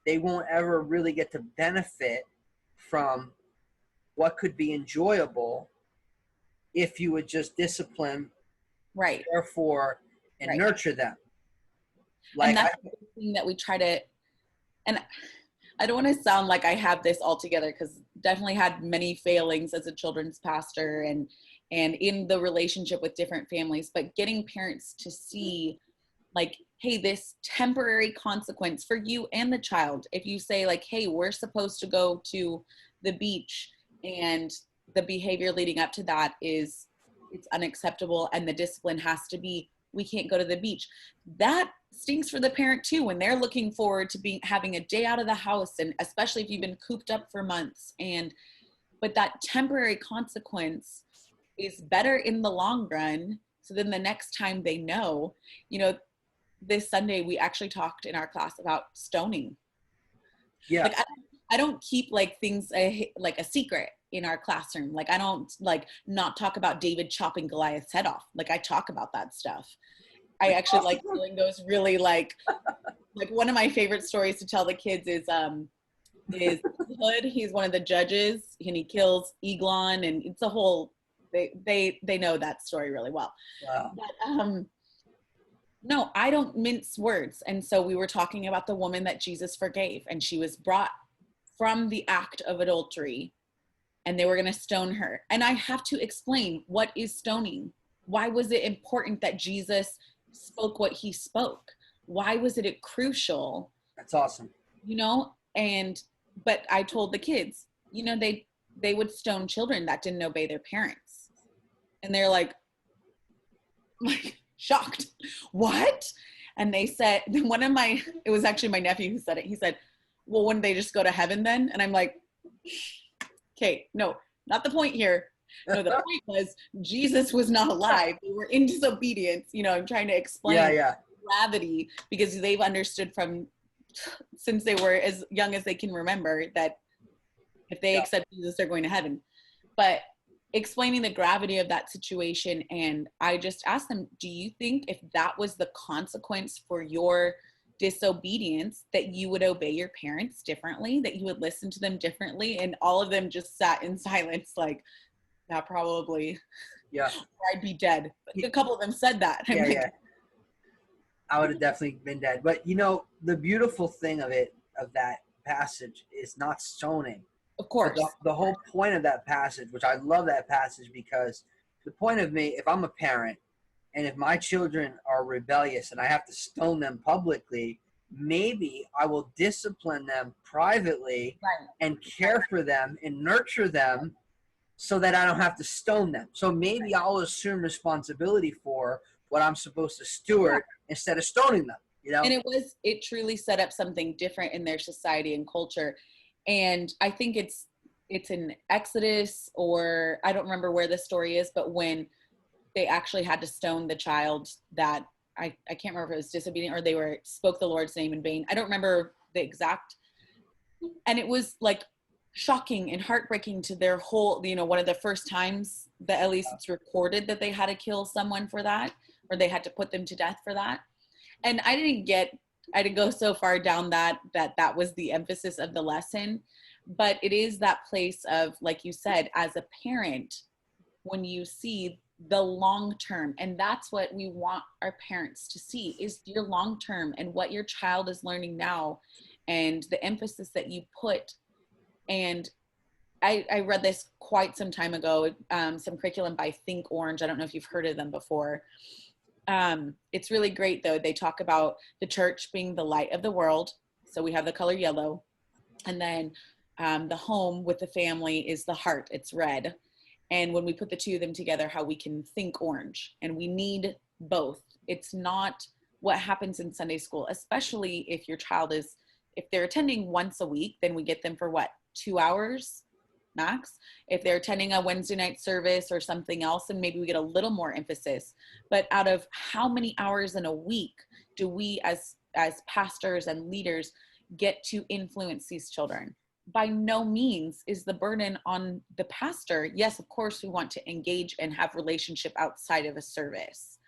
they won't ever really get to benefit from what could be enjoyable if you would just discipline, right, therefore, and right. nurture them. Like, and that's the thing that we try to, and I don't want to sound like I have this all together, because definitely had many failings as a children's pastor and in the relationship with different families, but getting parents to see like, hey, this temporary consequence for you and the child. If you say like, hey, we're supposed to go to the beach and the behavior leading up to that it's unacceptable, and the discipline has to be, we can't go to the beach. That stinks for the parent too, when they're looking forward to having a day out of the house, and especially if you've been cooped up for months. But that temporary consequence is better in the long run. So then the next time they know, this Sunday we actually talked in our class about stoning. Yeah. Like I don't keep like things like a secret in our classroom. Like I don't like not talk about David chopping Goliath's head off. Like I talk about that stuff. I actually like telling those really like one of my favorite stories to tell the kids is Hood. He's one of the judges and he kills Eglon, and it's a whole, they know that story really well. Wow. But, no, I don't mince words. And so we were talking about the woman that Jesus forgave, and she was brought from the act of adultery, and they were going to stone her. And I have to explain, what is stoning? Why was it important that Jesus spoke what he spoke? Why was it crucial? That's awesome. But I told the kids, they would stone children that didn't obey their parents. And they're like shocked. What? And they said, it was actually my nephew who said it. He said, well, wouldn't they just go to heaven then? And I'm like, okay, no, not the point here. No, the point was Jesus was not alive. They were in disobedience. I'm trying to explain gravity, because they've understood from since they were as young as they can remember, that if they accept Jesus, they're going to heaven. But explaining the gravity of that situation, and I just asked them, do you think if that was the consequence for your disobedience, that you would obey your parents differently, that you would listen to them differently? And all of them just sat in silence, like, that probably, Yeah. or I'd be dead. A couple of them said that. I'm like, Yeah. I would have definitely been dead. But you know, the beautiful thing of that passage is not stoning. of course. But the whole point of that passage, which I love that passage, because the point of me, if I'm a parent and if my children are rebellious and I have to stone them publicly, maybe I will discipline them privately and care for them and nurture them so that I don't have to stone them. So maybe I'll assume responsibility for what I'm supposed to steward instead of stoning them, you know? And it truly set up something different in their society and culture. And I think it's in Exodus, or I don't remember where the story is, but when they actually had to stone the child that I can't remember if it was disobedient or they spoke the Lord's name in vain. I don't remember the exact, and it was like shocking and heartbreaking to their whole, one of the first times that at least it's recorded that they had to kill someone for that, or they had to put them to death for that. And I didn't go so far down that was the emphasis of the lesson, but it is that place of, like you said, as a parent, when you see the long term, and that's what we want our parents to see, is your long term and what your child is learning now and the emphasis that you put. And I read this quite some time ago, some curriculum by Think Orange. I don't know if you've heard of them before. It's really great though. They talk about the church being the light of the world. So we have the color yellow, and then the home with the family is the heart. It's red. And when we put the two of them together, how we can think orange, and we need both. It's not what happens in Sunday school, especially if your child if they're attending once a week, then we get them for 2 hours max. If they're attending a Wednesday night service or something else, and maybe we get a little more emphasis. But out of how many hours in a week do we as pastors and leaders get to influence these children? By no means is the burden on the pastor. Yes, of course, we want to engage and have relationship outside of a service.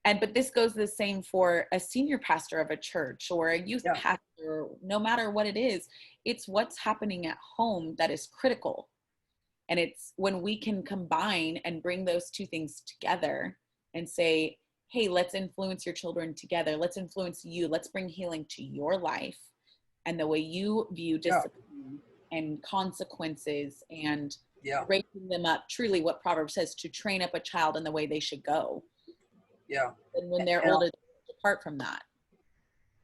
But this goes the same for a senior pastor of a church or a youth pastor, no matter what it is. It's what's happening at home that is critical. And it's when we can combine and bring those two things together and say, hey, let's influence your children together. Let's influence you. Let's bring healing to your life and the way you view discipline and consequences and raising them up. Truly what Proverbs says, to train up a child in the way they should go. Yeah. And when they're older, they depart from that.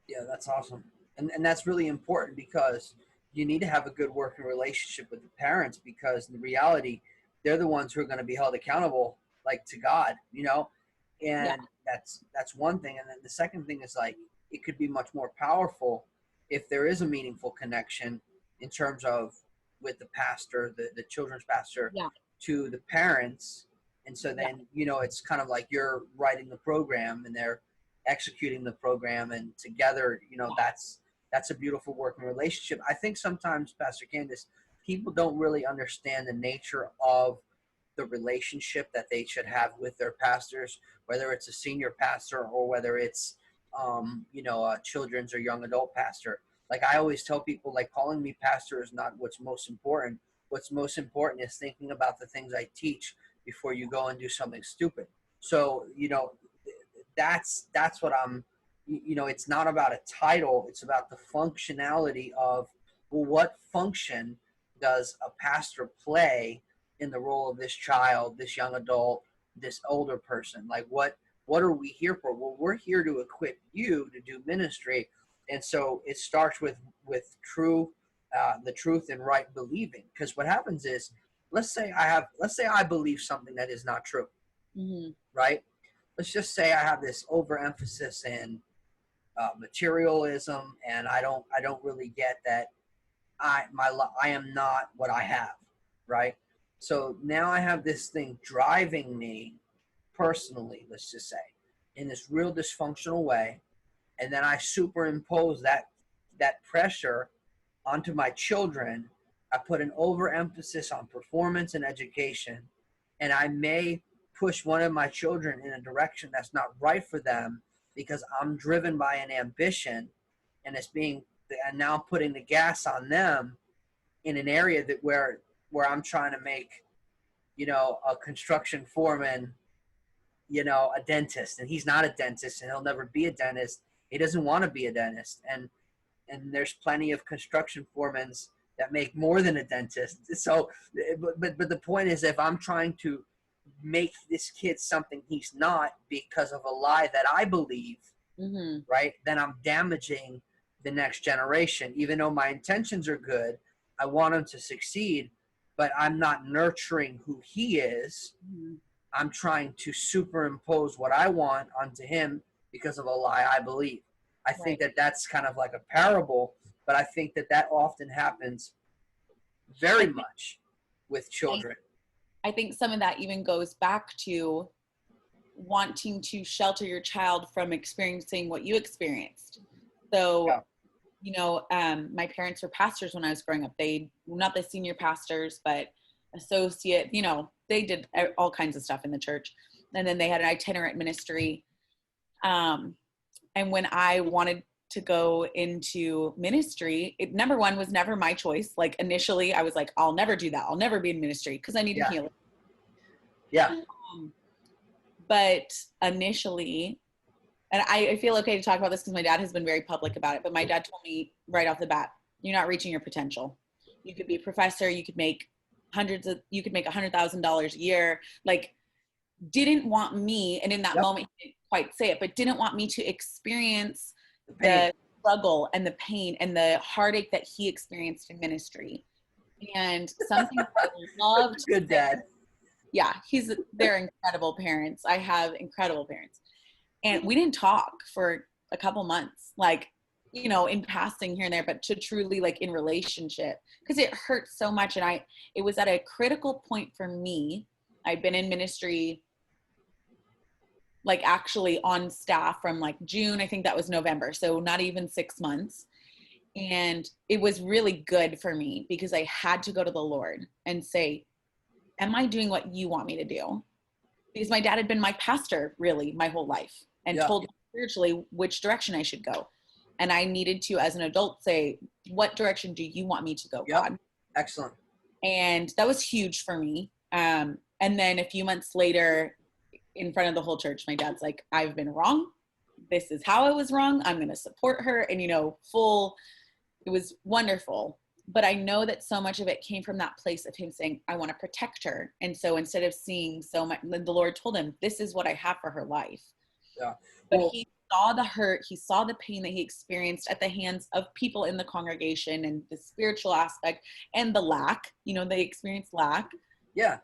Yeah, that's awesome. And that's really important, because you need to have a good working relationship with the parents, because in reality, they're the ones who are going to be held accountable, like, to God, and that's one thing. And then the second thing is, like, it could be much more powerful if there is a meaningful connection in terms of with the pastor, the children's pastor, to the parents. And so then, it's kind of like you're writing the program and they're executing the program, and together, that's a beautiful working relationship. I think sometimes, Pastor Candice, people don't really understand the nature of the relationship that they should have with their pastors, whether it's a senior pastor or whether it's, a children's or young adult pastor. Like, I always tell people, like, calling me pastor is not what's most important. What's most important is thinking about the things I teach before you go and do something stupid. So, that's what I'm, it's not about a title. It's about the functionality of, well, what function does a pastor play in the role of this child, this young adult, this older person? Like, what are we here for? Well, we're here to equip you to do ministry. And so it starts with the truth and right believing. Because what happens is, let's say I believe something that is not true, right? Let's just say I have this overemphasis in materialism, and I don't really get that I am not what I have, right? So now I have this thing driving me personally, let's just say, in this real dysfunctional way, and then I superimpose that that pressure onto my children. I put an overemphasis on performance and education, and I may push one of my children in a direction that's not right for them because I'm driven by an ambition, and now I'm putting the gas on them in an area that where I'm trying to make, a construction foreman, a dentist, and he's not a dentist, and he'll never be a dentist. He doesn't want to be a dentist, and there's plenty of construction foremen that make more than a dentist. So, but the point is, if I'm trying to make this kid something he's not because of a lie that I believe, right, then I'm damaging the next generation. Even though my intentions are good, I want him to succeed, but I'm not nurturing who he is. I'm trying to superimpose what I want onto him because of a lie I believe. I think that that's kind of like a parable, but I think that often happens very much with children. I think some of that even goes back to wanting to shelter your child from experiencing what you experienced. So, my parents were pastors when I was growing up. They were not the senior pastors, but associate, they did all kinds of stuff in the church. And then they had an itinerant ministry. And when I wanted to go into ministry, number one was never my choice. Like initially I was like, I'll never do that. I'll never be in ministry because I need to heal. Yeah. But initially, and I feel okay to talk about this because my dad has been very public about it, but my dad told me right off the bat, you're not reaching your potential. You could be a professor. You could make $100,000 a year. Like, didn't want me, and in that moment, he didn't quite say it, but didn't want me to experience the struggle and the pain and the heartache that he experienced in ministry. And something I loved. Good dad. Yeah, they're incredible parents. I have incredible parents. And we didn't talk for a couple months, like, in passing here and there, but to truly like in relationship, because it hurt so much. And it was at a critical point for me. I'd been in ministry, like actually on staff from like June, I think that was November. So not even 6 months. And it was really good for me because I had to go to the Lord and say, am I doing what you want me to do? Because my dad had been my pastor really my whole life and told me spiritually which direction I should go. And I needed to, as an adult, say, what direction do you want me to go, God? Excellent. And that was huge for me. And then a few months later, in front of the whole church, my dad's like, I've been wrong. This is how I was wrong. I'm going to support her. And, it was wonderful. But I know that so much of it came from that place of him saying, I want to protect her. And so instead of seeing so much, the Lord told him, this is what I have for her life. Yeah. But he saw the hurt, he saw the pain that he experienced at the hands of people in the congregation and the spiritual aspect and the lack, they experienced lack. Yeah.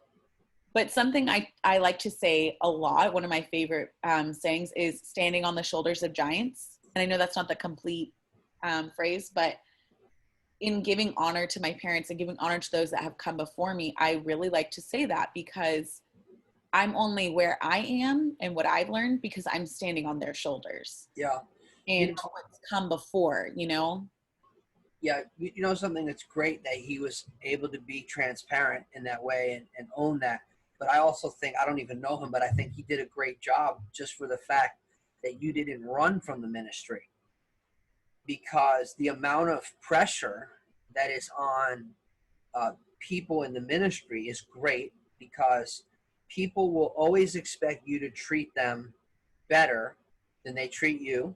But something I like to say a lot, one of my favorite sayings is standing on the shoulders of giants. And I know that's not the complete phrase, but in giving honor to my parents and giving honor to those that have come before me, I really like to say that because I'm only where I am and what I've learned because I'm standing on their shoulders. Yeah. And what's come before, Yeah. Something that's great that he was able to be transparent in that way and own that. But I also think, I don't even know him, but I think he did a great job just for the fact that you didn't run from the ministry. Because the amount of pressure that is on people in the ministry is great because people will always expect you to treat them better than they treat you.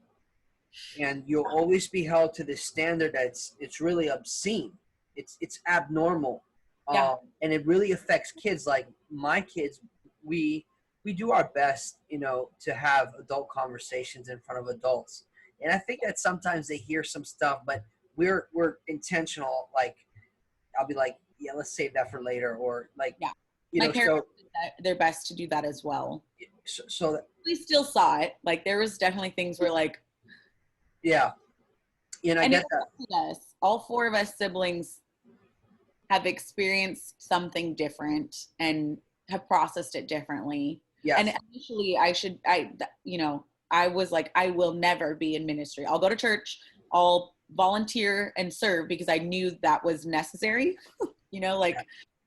And you'll always be held to this standard it's really obscene. It's abnormal. Yeah. And it really affects kids. Like my kids, we do our best, to have adult conversations in front of adults. And I think that sometimes they hear some stuff, but we're intentional. Like, I'll be like, yeah, let's save that for later. Or like, my parents did their best to do that as well. So we still saw it. Like there was definitely things where like, yeah. I get that. Us, all four of us siblings have experienced something different and have processed it differently. Yes. And initially I was like, I will never be in ministry. I'll go to church. I'll volunteer and serve because I knew that was necessary, like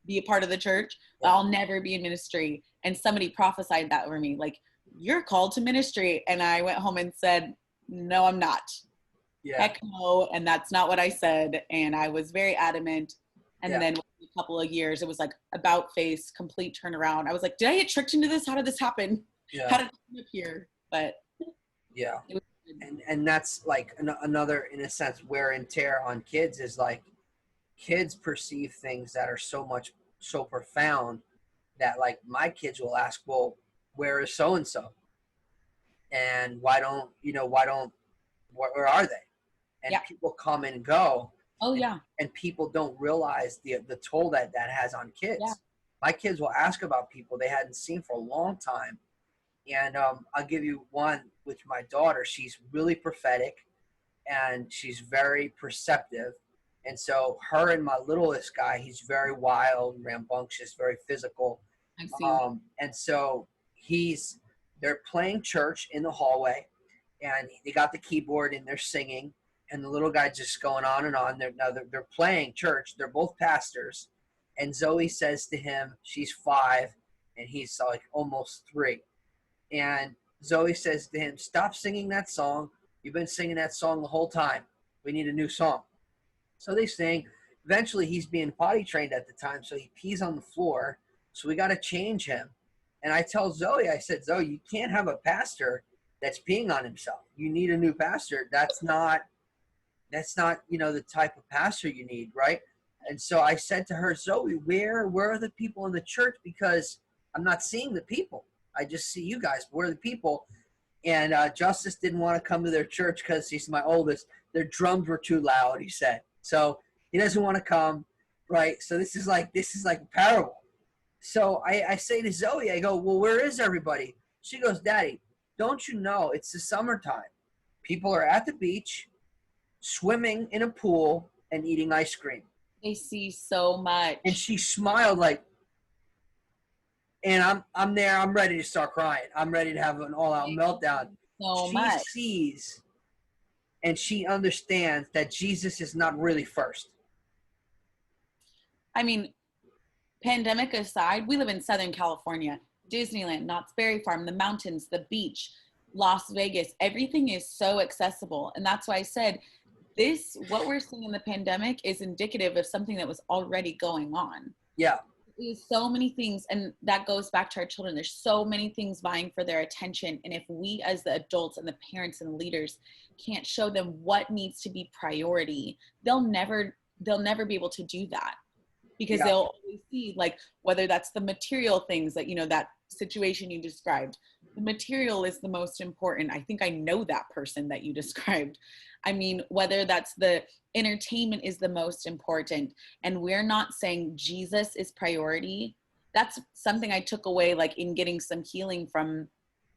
be a part of the church. But I'll never be in ministry. And somebody prophesied that over me, like, you're called to ministry. And I went home and said, no, I'm not. Heck no. And that's not what I said. And I was very adamant. And then a couple of years, it was like about face, complete turnaround. I was like, did I get tricked into this? How did this happen? How did it come up here? But it was good. And that's like another, in a sense, wear and tear on kids is like kids perceive things that are so profound that like my kids will ask, well, where is so-and-so? And where are they? And people come and go. Oh, yeah. And people don't realize the toll that has on kids. Yeah. My kids will ask about people they hadn't seen for a long time. And I'll give you one with my daughter. She's really prophetic, and she's very perceptive. And so her and my littlest guy, he's very wild, rambunctious, very physical. I've seen. And so they're playing church in the hallway, and they got the keyboard and they're singing. And the little guy just going on and on. They're playing church. They're both pastors. And Zoe says to him, she's 5, and he's like almost 3. And Zoe says to him, stop singing that song. You've been singing that song the whole time. We need a new song. So they sing. Eventually, he's being potty trained at the time, so he pees on the floor. So we got to change him. And I tell Zoe, I said, Zoe, you can't have a pastor that's peeing on himself. You need a new pastor. That's not the type of pastor you need, right? And so I said to her, Zoe, where are the people in the church? Because I'm not seeing the people. I just see you guys. Where are the people? And Justice didn't want to come to their church because he's my oldest. Their drums were too loud, he said. So he doesn't want to come, right? So this is like a parable. So I say to Zoe, I go, well, where is everybody? She goes, Daddy, don't you know it's the summertime? People are at the beach, swimming in a pool, and eating ice cream. They see so much. And she smiled like, and I'm there. I'm ready to start crying. I'm ready to have an all-out meltdown. She sees and she understands that Jesus is not really first. I mean, pandemic aside, we live in Southern California. Disneyland, Knott's Berry Farm, the mountains, the beach, Las Vegas. Everything is so accessible. And that's why I said what we're seeing in the pandemic is indicative of something that was already going on. Yeah. There's so many things, and that goes back to our children. There's so many things vying for their attention. And if we as the adults and the parents and the leaders can't show them what needs to be priority, they'll never be able to do that. Because they'll always see, like, whether that's the material things that, that situation you described. The material is the most important. I think I know that person that you described. I mean, whether that's the entertainment is the most important. And we're not saying Jesus is priority. That's something I took away, like, in getting some healing from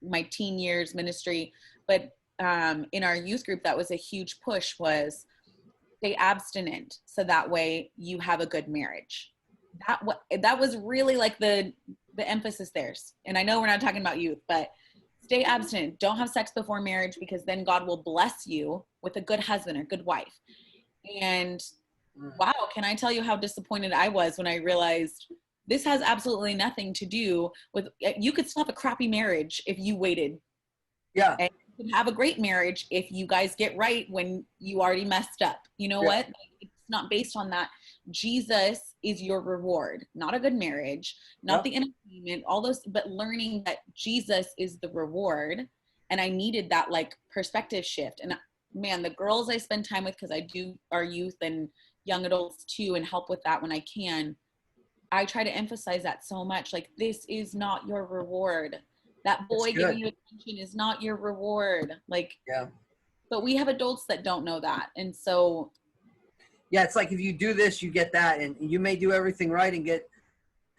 my teen years ministry. But in our youth group, that was a huge push, was stay abstinent, so that way you have a good marriage. That was really like the emphasis there. And I know we're not talking about youth, but stay abstinent. Don't have sex before marriage, because then God will bless you with a good husband or good wife. And wow, can I tell you how disappointed I was when I realized this has absolutely nothing to do with, you could still have a crappy marriage if you waited. Yeah. And you could have a great marriage if you guys get right when you already messed up. You know what? It's not based on that. Jesus is your reward, not a good marriage, not the entertainment, all those, but learning that Jesus is the reward. And I needed that, like, perspective shift. And man, the girls I spend time with, because I do our youth and young adults too, and help with that when I can, I try to emphasize that so much. Like, this is not your reward. That boy giving you attention is not your reward. Like, but we have adults that don't know that. And so, it's like, if you do this, you get that, and you may do everything right and get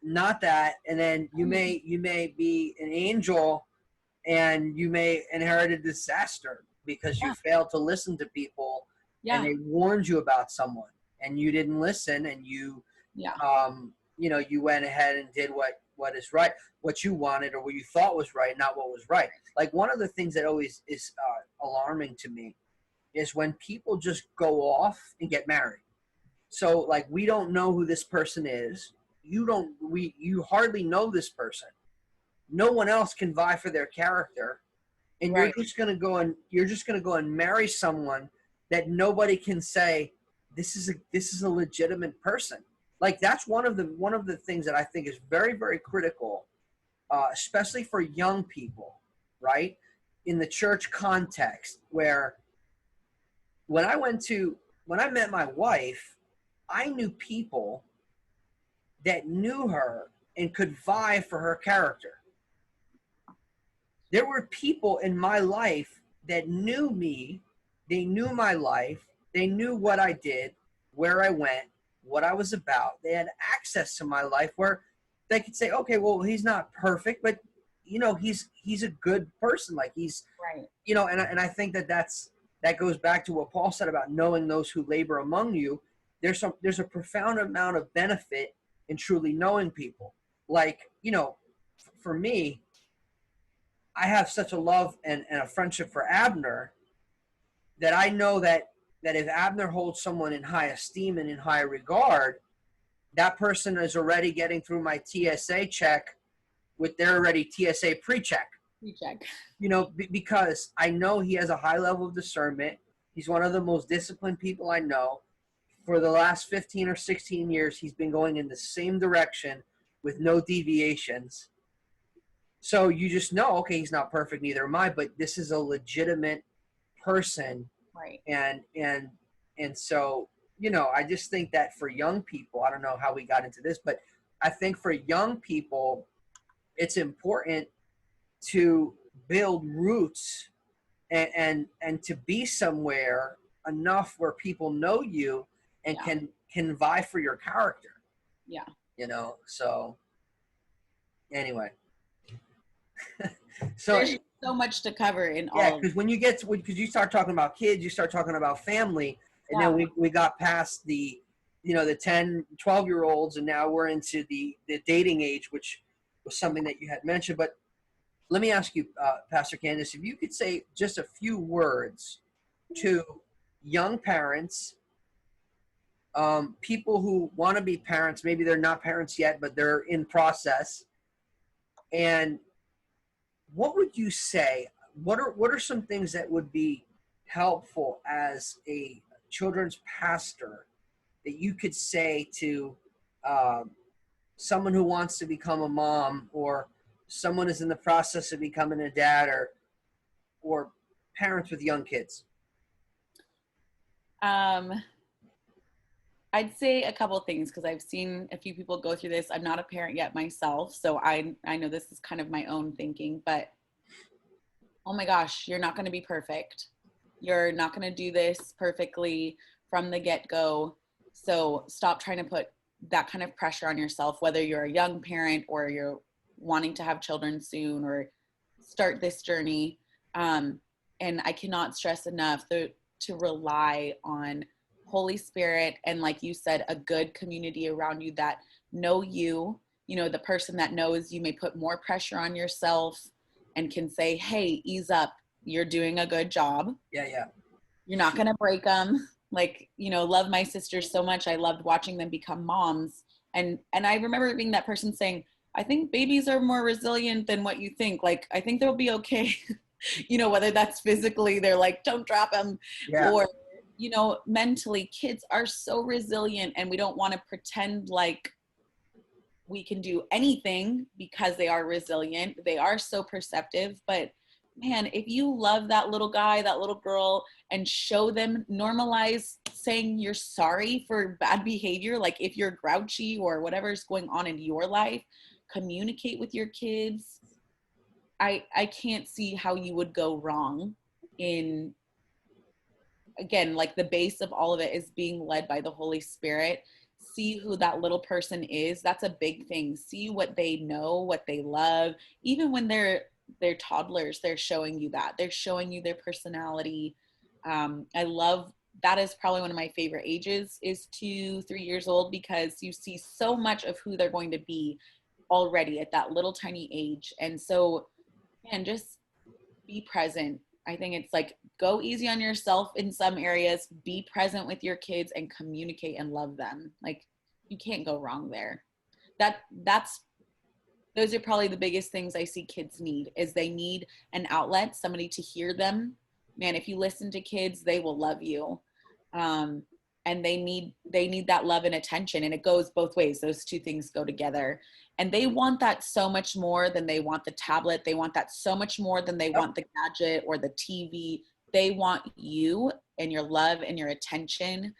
not that. And then you may be an angel and you may inherit a disaster because you failed to listen to people and they warned you about someone and you didn't listen, and you you went ahead and did what is right, what you wanted or what you thought was right, not what was right. Like, one of the things that always is alarming to me is when people just go off and get married. So like, we don't know who this person is. You hardly know this person. No one else can vie for their character. And Right. you're just going to go and marry someone that nobody can say, this is a legitimate person. Like, that's one of the things that I think is very, very critical, especially for young people, right? In the church context, where when I met my wife, I knew people that knew her and could vie for her character. There were people in my life that knew me, they knew my life, they knew what I did, where I went, what I was about. They had access to my life where they could say, okay, well, he's not perfect, but he's a good person. Like, he's Right. And I think that goes back to what Paul said about knowing those who labor among you. There's a profound amount of benefit in truly knowing people. Like, for me, I have such a love and a friendship for Abner that I know that if Abner holds someone in high esteem and in high regard, that person is already getting through my TSA check with their already TSA pre-check. Pre-check. Because I know he has a high level of discernment. He's one of the most disciplined people I know. For the last 15 or 16 years, he's been going in the same direction with no deviations. So you just know, okay, he's not perfect, neither am I, but this is a legitimate person. Right. And so, I just think that for young people, I don't know how we got into this, but I think for young people, it's important to build roots and to be somewhere enough where people know you and can vie for your character. Yeah. So anyway. So there's so much to cover in all. Yeah, because you start talking about kids, you start talking about family, and then we got past the 10, 12-year-olds, and now we're into the dating age, which was something that you had mentioned. But let me ask you, Pastor Candice, if you could say just a few words to young parents, people who want to be parents, maybe they're not parents yet, but they're in process, and what would you say? What are some things that would be helpful as a children's pastor that you could say to someone who wants to become a mom, or someone is in the process of becoming a dad, or parents with young kids? I'd say a couple of things, because I've seen a few people go through this. I'm not a parent yet myself, so I know this is kind of my own thinking, but oh my gosh, you're not going to be perfect. You're not going to do this perfectly from the get-go. So stop trying to put that kind of pressure on yourself, whether you're a young parent or you're wanting to have children soon or start this journey. And I cannot stress enough to rely on Holy Spirit and, like you said, a good community around you that know you. The person that knows you may put more pressure on yourself and can say, hey, ease up. You're doing a good job. Yeah. You're not going to break them. Like, love my sisters so much. I loved watching them become moms. And I remember being that person saying, I think babies are more resilient than what you think. Like, I think they'll be okay. Whether that's physically, they're like, don't drop them. Yeah. Or, mentally, kids are so resilient, and we don't want to pretend like we can do anything because they are resilient. They are so perceptive. But man, if you love that little guy, that little girl, and show them, normalize saying you're sorry for bad behavior. Like if you're grouchy or whatever's going on in your life, communicate with your kids. I can't see how you would go wrong in, again, like the base of all of it is being led by the Holy Spirit. See who that little person is. That's a big thing. See what they know, what they love. Even when they're toddlers, they're showing you that. They're showing you their personality. I love, that is probably one of my favorite ages, is 2-3 years old, because you see so much of who they're going to be already at that little tiny age. And so, man, just be present. I think it's like go easy on yourself in some areas, be present with your kids and communicate and love them. Like, you can't go wrong there. Those are probably the biggest things I see kids need, is they need an outlet, somebody to hear them. Man, if you listen to kids, they will love you. And they need that love and attention, and it goes both ways. Those two things go together, and they want that so much more than they want the tablet. They want that so much more than they want the gadget or the TV. They want you and your love and your attention.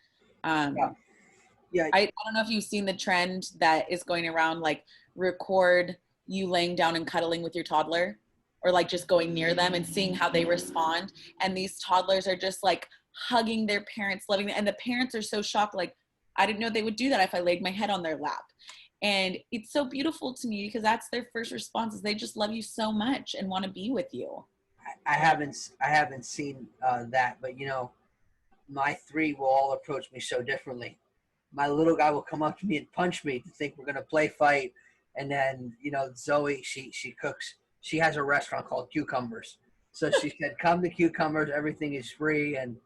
Yeah. I don't know if you've seen the trend that is going around, like, record you laying down and cuddling with your toddler, or like just going near them and seeing how they respond. And these toddlers are just like hugging their parents, loving them. And the parents are so shocked, like, I didn't know they would do that if I laid my head on their lap. And it's so beautiful to me, because that's their first response, is they just love you so much and want to be with you. I haven't seen that, but you know, my three will all approach me so differently. My little guy will come up to me and punch me to think we're going to play fight. And then, you know, Zoe, she cooks. She has a restaurant called Cucumbers. So she said, come to Cucumbers. Everything is free and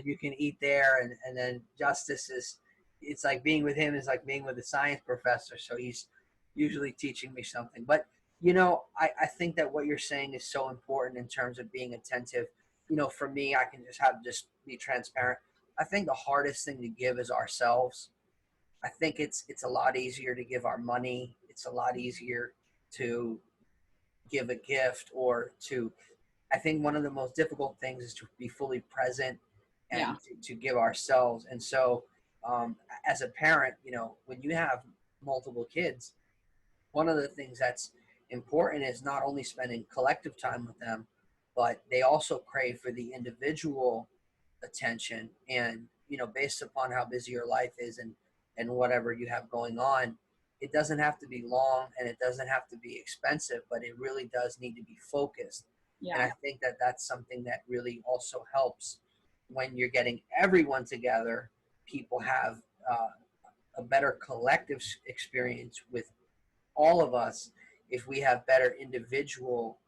you can eat there. And then Justice it's like being with him is like being with a science professor. So he's usually teaching me something. But, you know, I think that what you're saying is so important in terms of being attentive. You know, for me, I can just be transparent. I think the hardest thing to give is ourselves. I think it's a lot easier to give our money. It's a lot easier to give a gift, or I think one of the most difficult things is to be fully present and to give ourselves. And so as a parent, you know, when you have multiple kids, one of the things that's important is not only spending collective time with them, but they also crave for the individual attention. And, you know, based upon how busy your life is and whatever you have going on, it doesn't have to be long and it doesn't have to be expensive, but it really does need to be focused. And I think that that's something that really also helps when you're getting everyone together. People have a better collective experience with all of us if we have better individual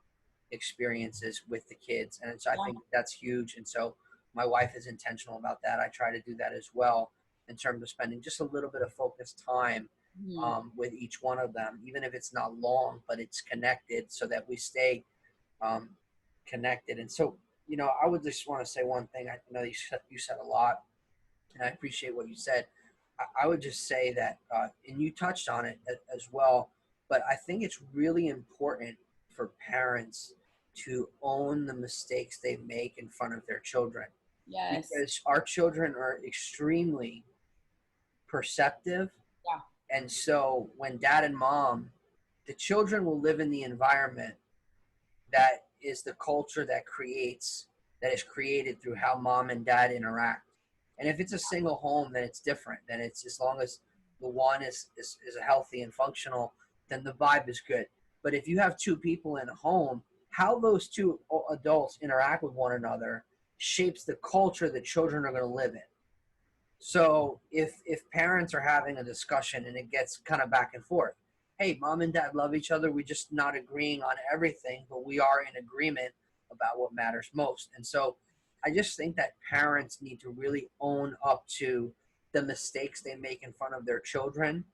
experiences with the kids. And so I think that's huge. And so my wife is intentional about that. I try to do that as well, in terms of spending just a little bit of focused time with each one of them, even if it's not long, but it's connected, so that we stay connected. And so, you know, I would just want to say one thing. I know you said a lot, and I appreciate what you said. I would just say that, and you touched on it as well, but I think it's really important for parents to own the mistakes they make in front of their children. Yes. Because our children are extremely perceptive. Yeah. And so when dad and mom, the children will live in the environment that is the culture that is created through how mom and dad interact. And if it's a single home, then it's different. Then it's, as long as the one is healthy and functional, then the vibe is good. But if you have two people in a home, how those two adults interact with one another shapes the culture that children are going to live in. So if parents are having a discussion and it gets kind of back and forth, hey, mom and dad love each other, we're just not agreeing on everything, but we are in agreement about what matters most. And so I just think that parents need to really own up to the mistakes they make in front of their children,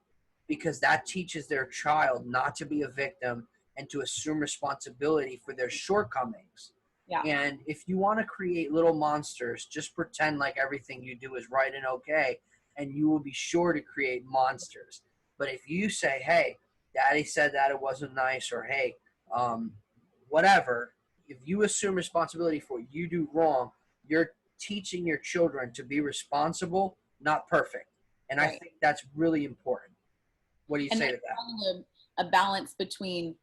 because that teaches their child not to be a victim and to assume responsibility for their shortcomings. Yeah. And if you want to create little monsters, just pretend like everything you do is right and okay, and you will be sure to create monsters. But if you say, hey, daddy said that it wasn't nice, or hey, whatever, if you assume responsibility for what you do wrong, you're teaching your children to be responsible, not perfect. And right. I think that's really important. What do you say to that? A balance between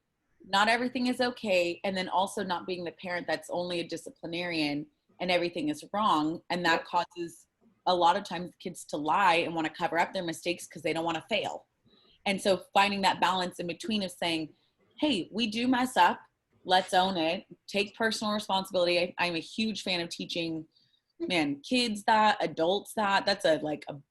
not everything is okay, and then also not being the parent that's only a disciplinarian and everything is wrong. And that causes a lot of times kids to lie and want to cover up their mistakes because they don't want to fail. And so finding that balance in between of saying, hey, we do mess up. Let's own it. Take personal responsibility. I'm a huge fan of teaching, kids that, adults that. That's a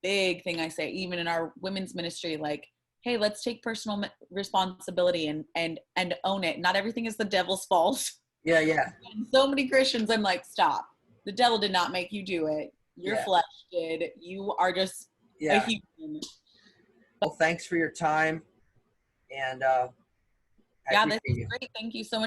big thing I say, even in our women's ministry, like, hey, let's take personal responsibility and own it. Not everything is the devil's fault. Yeah. And so many Christians, I'm like, stop. The devil did not make you do it. Your Yeah. flesh did. You are just a Yeah. human. Well, thanks for your time. And I Yeah, this appreciate is you. great. Thank you so much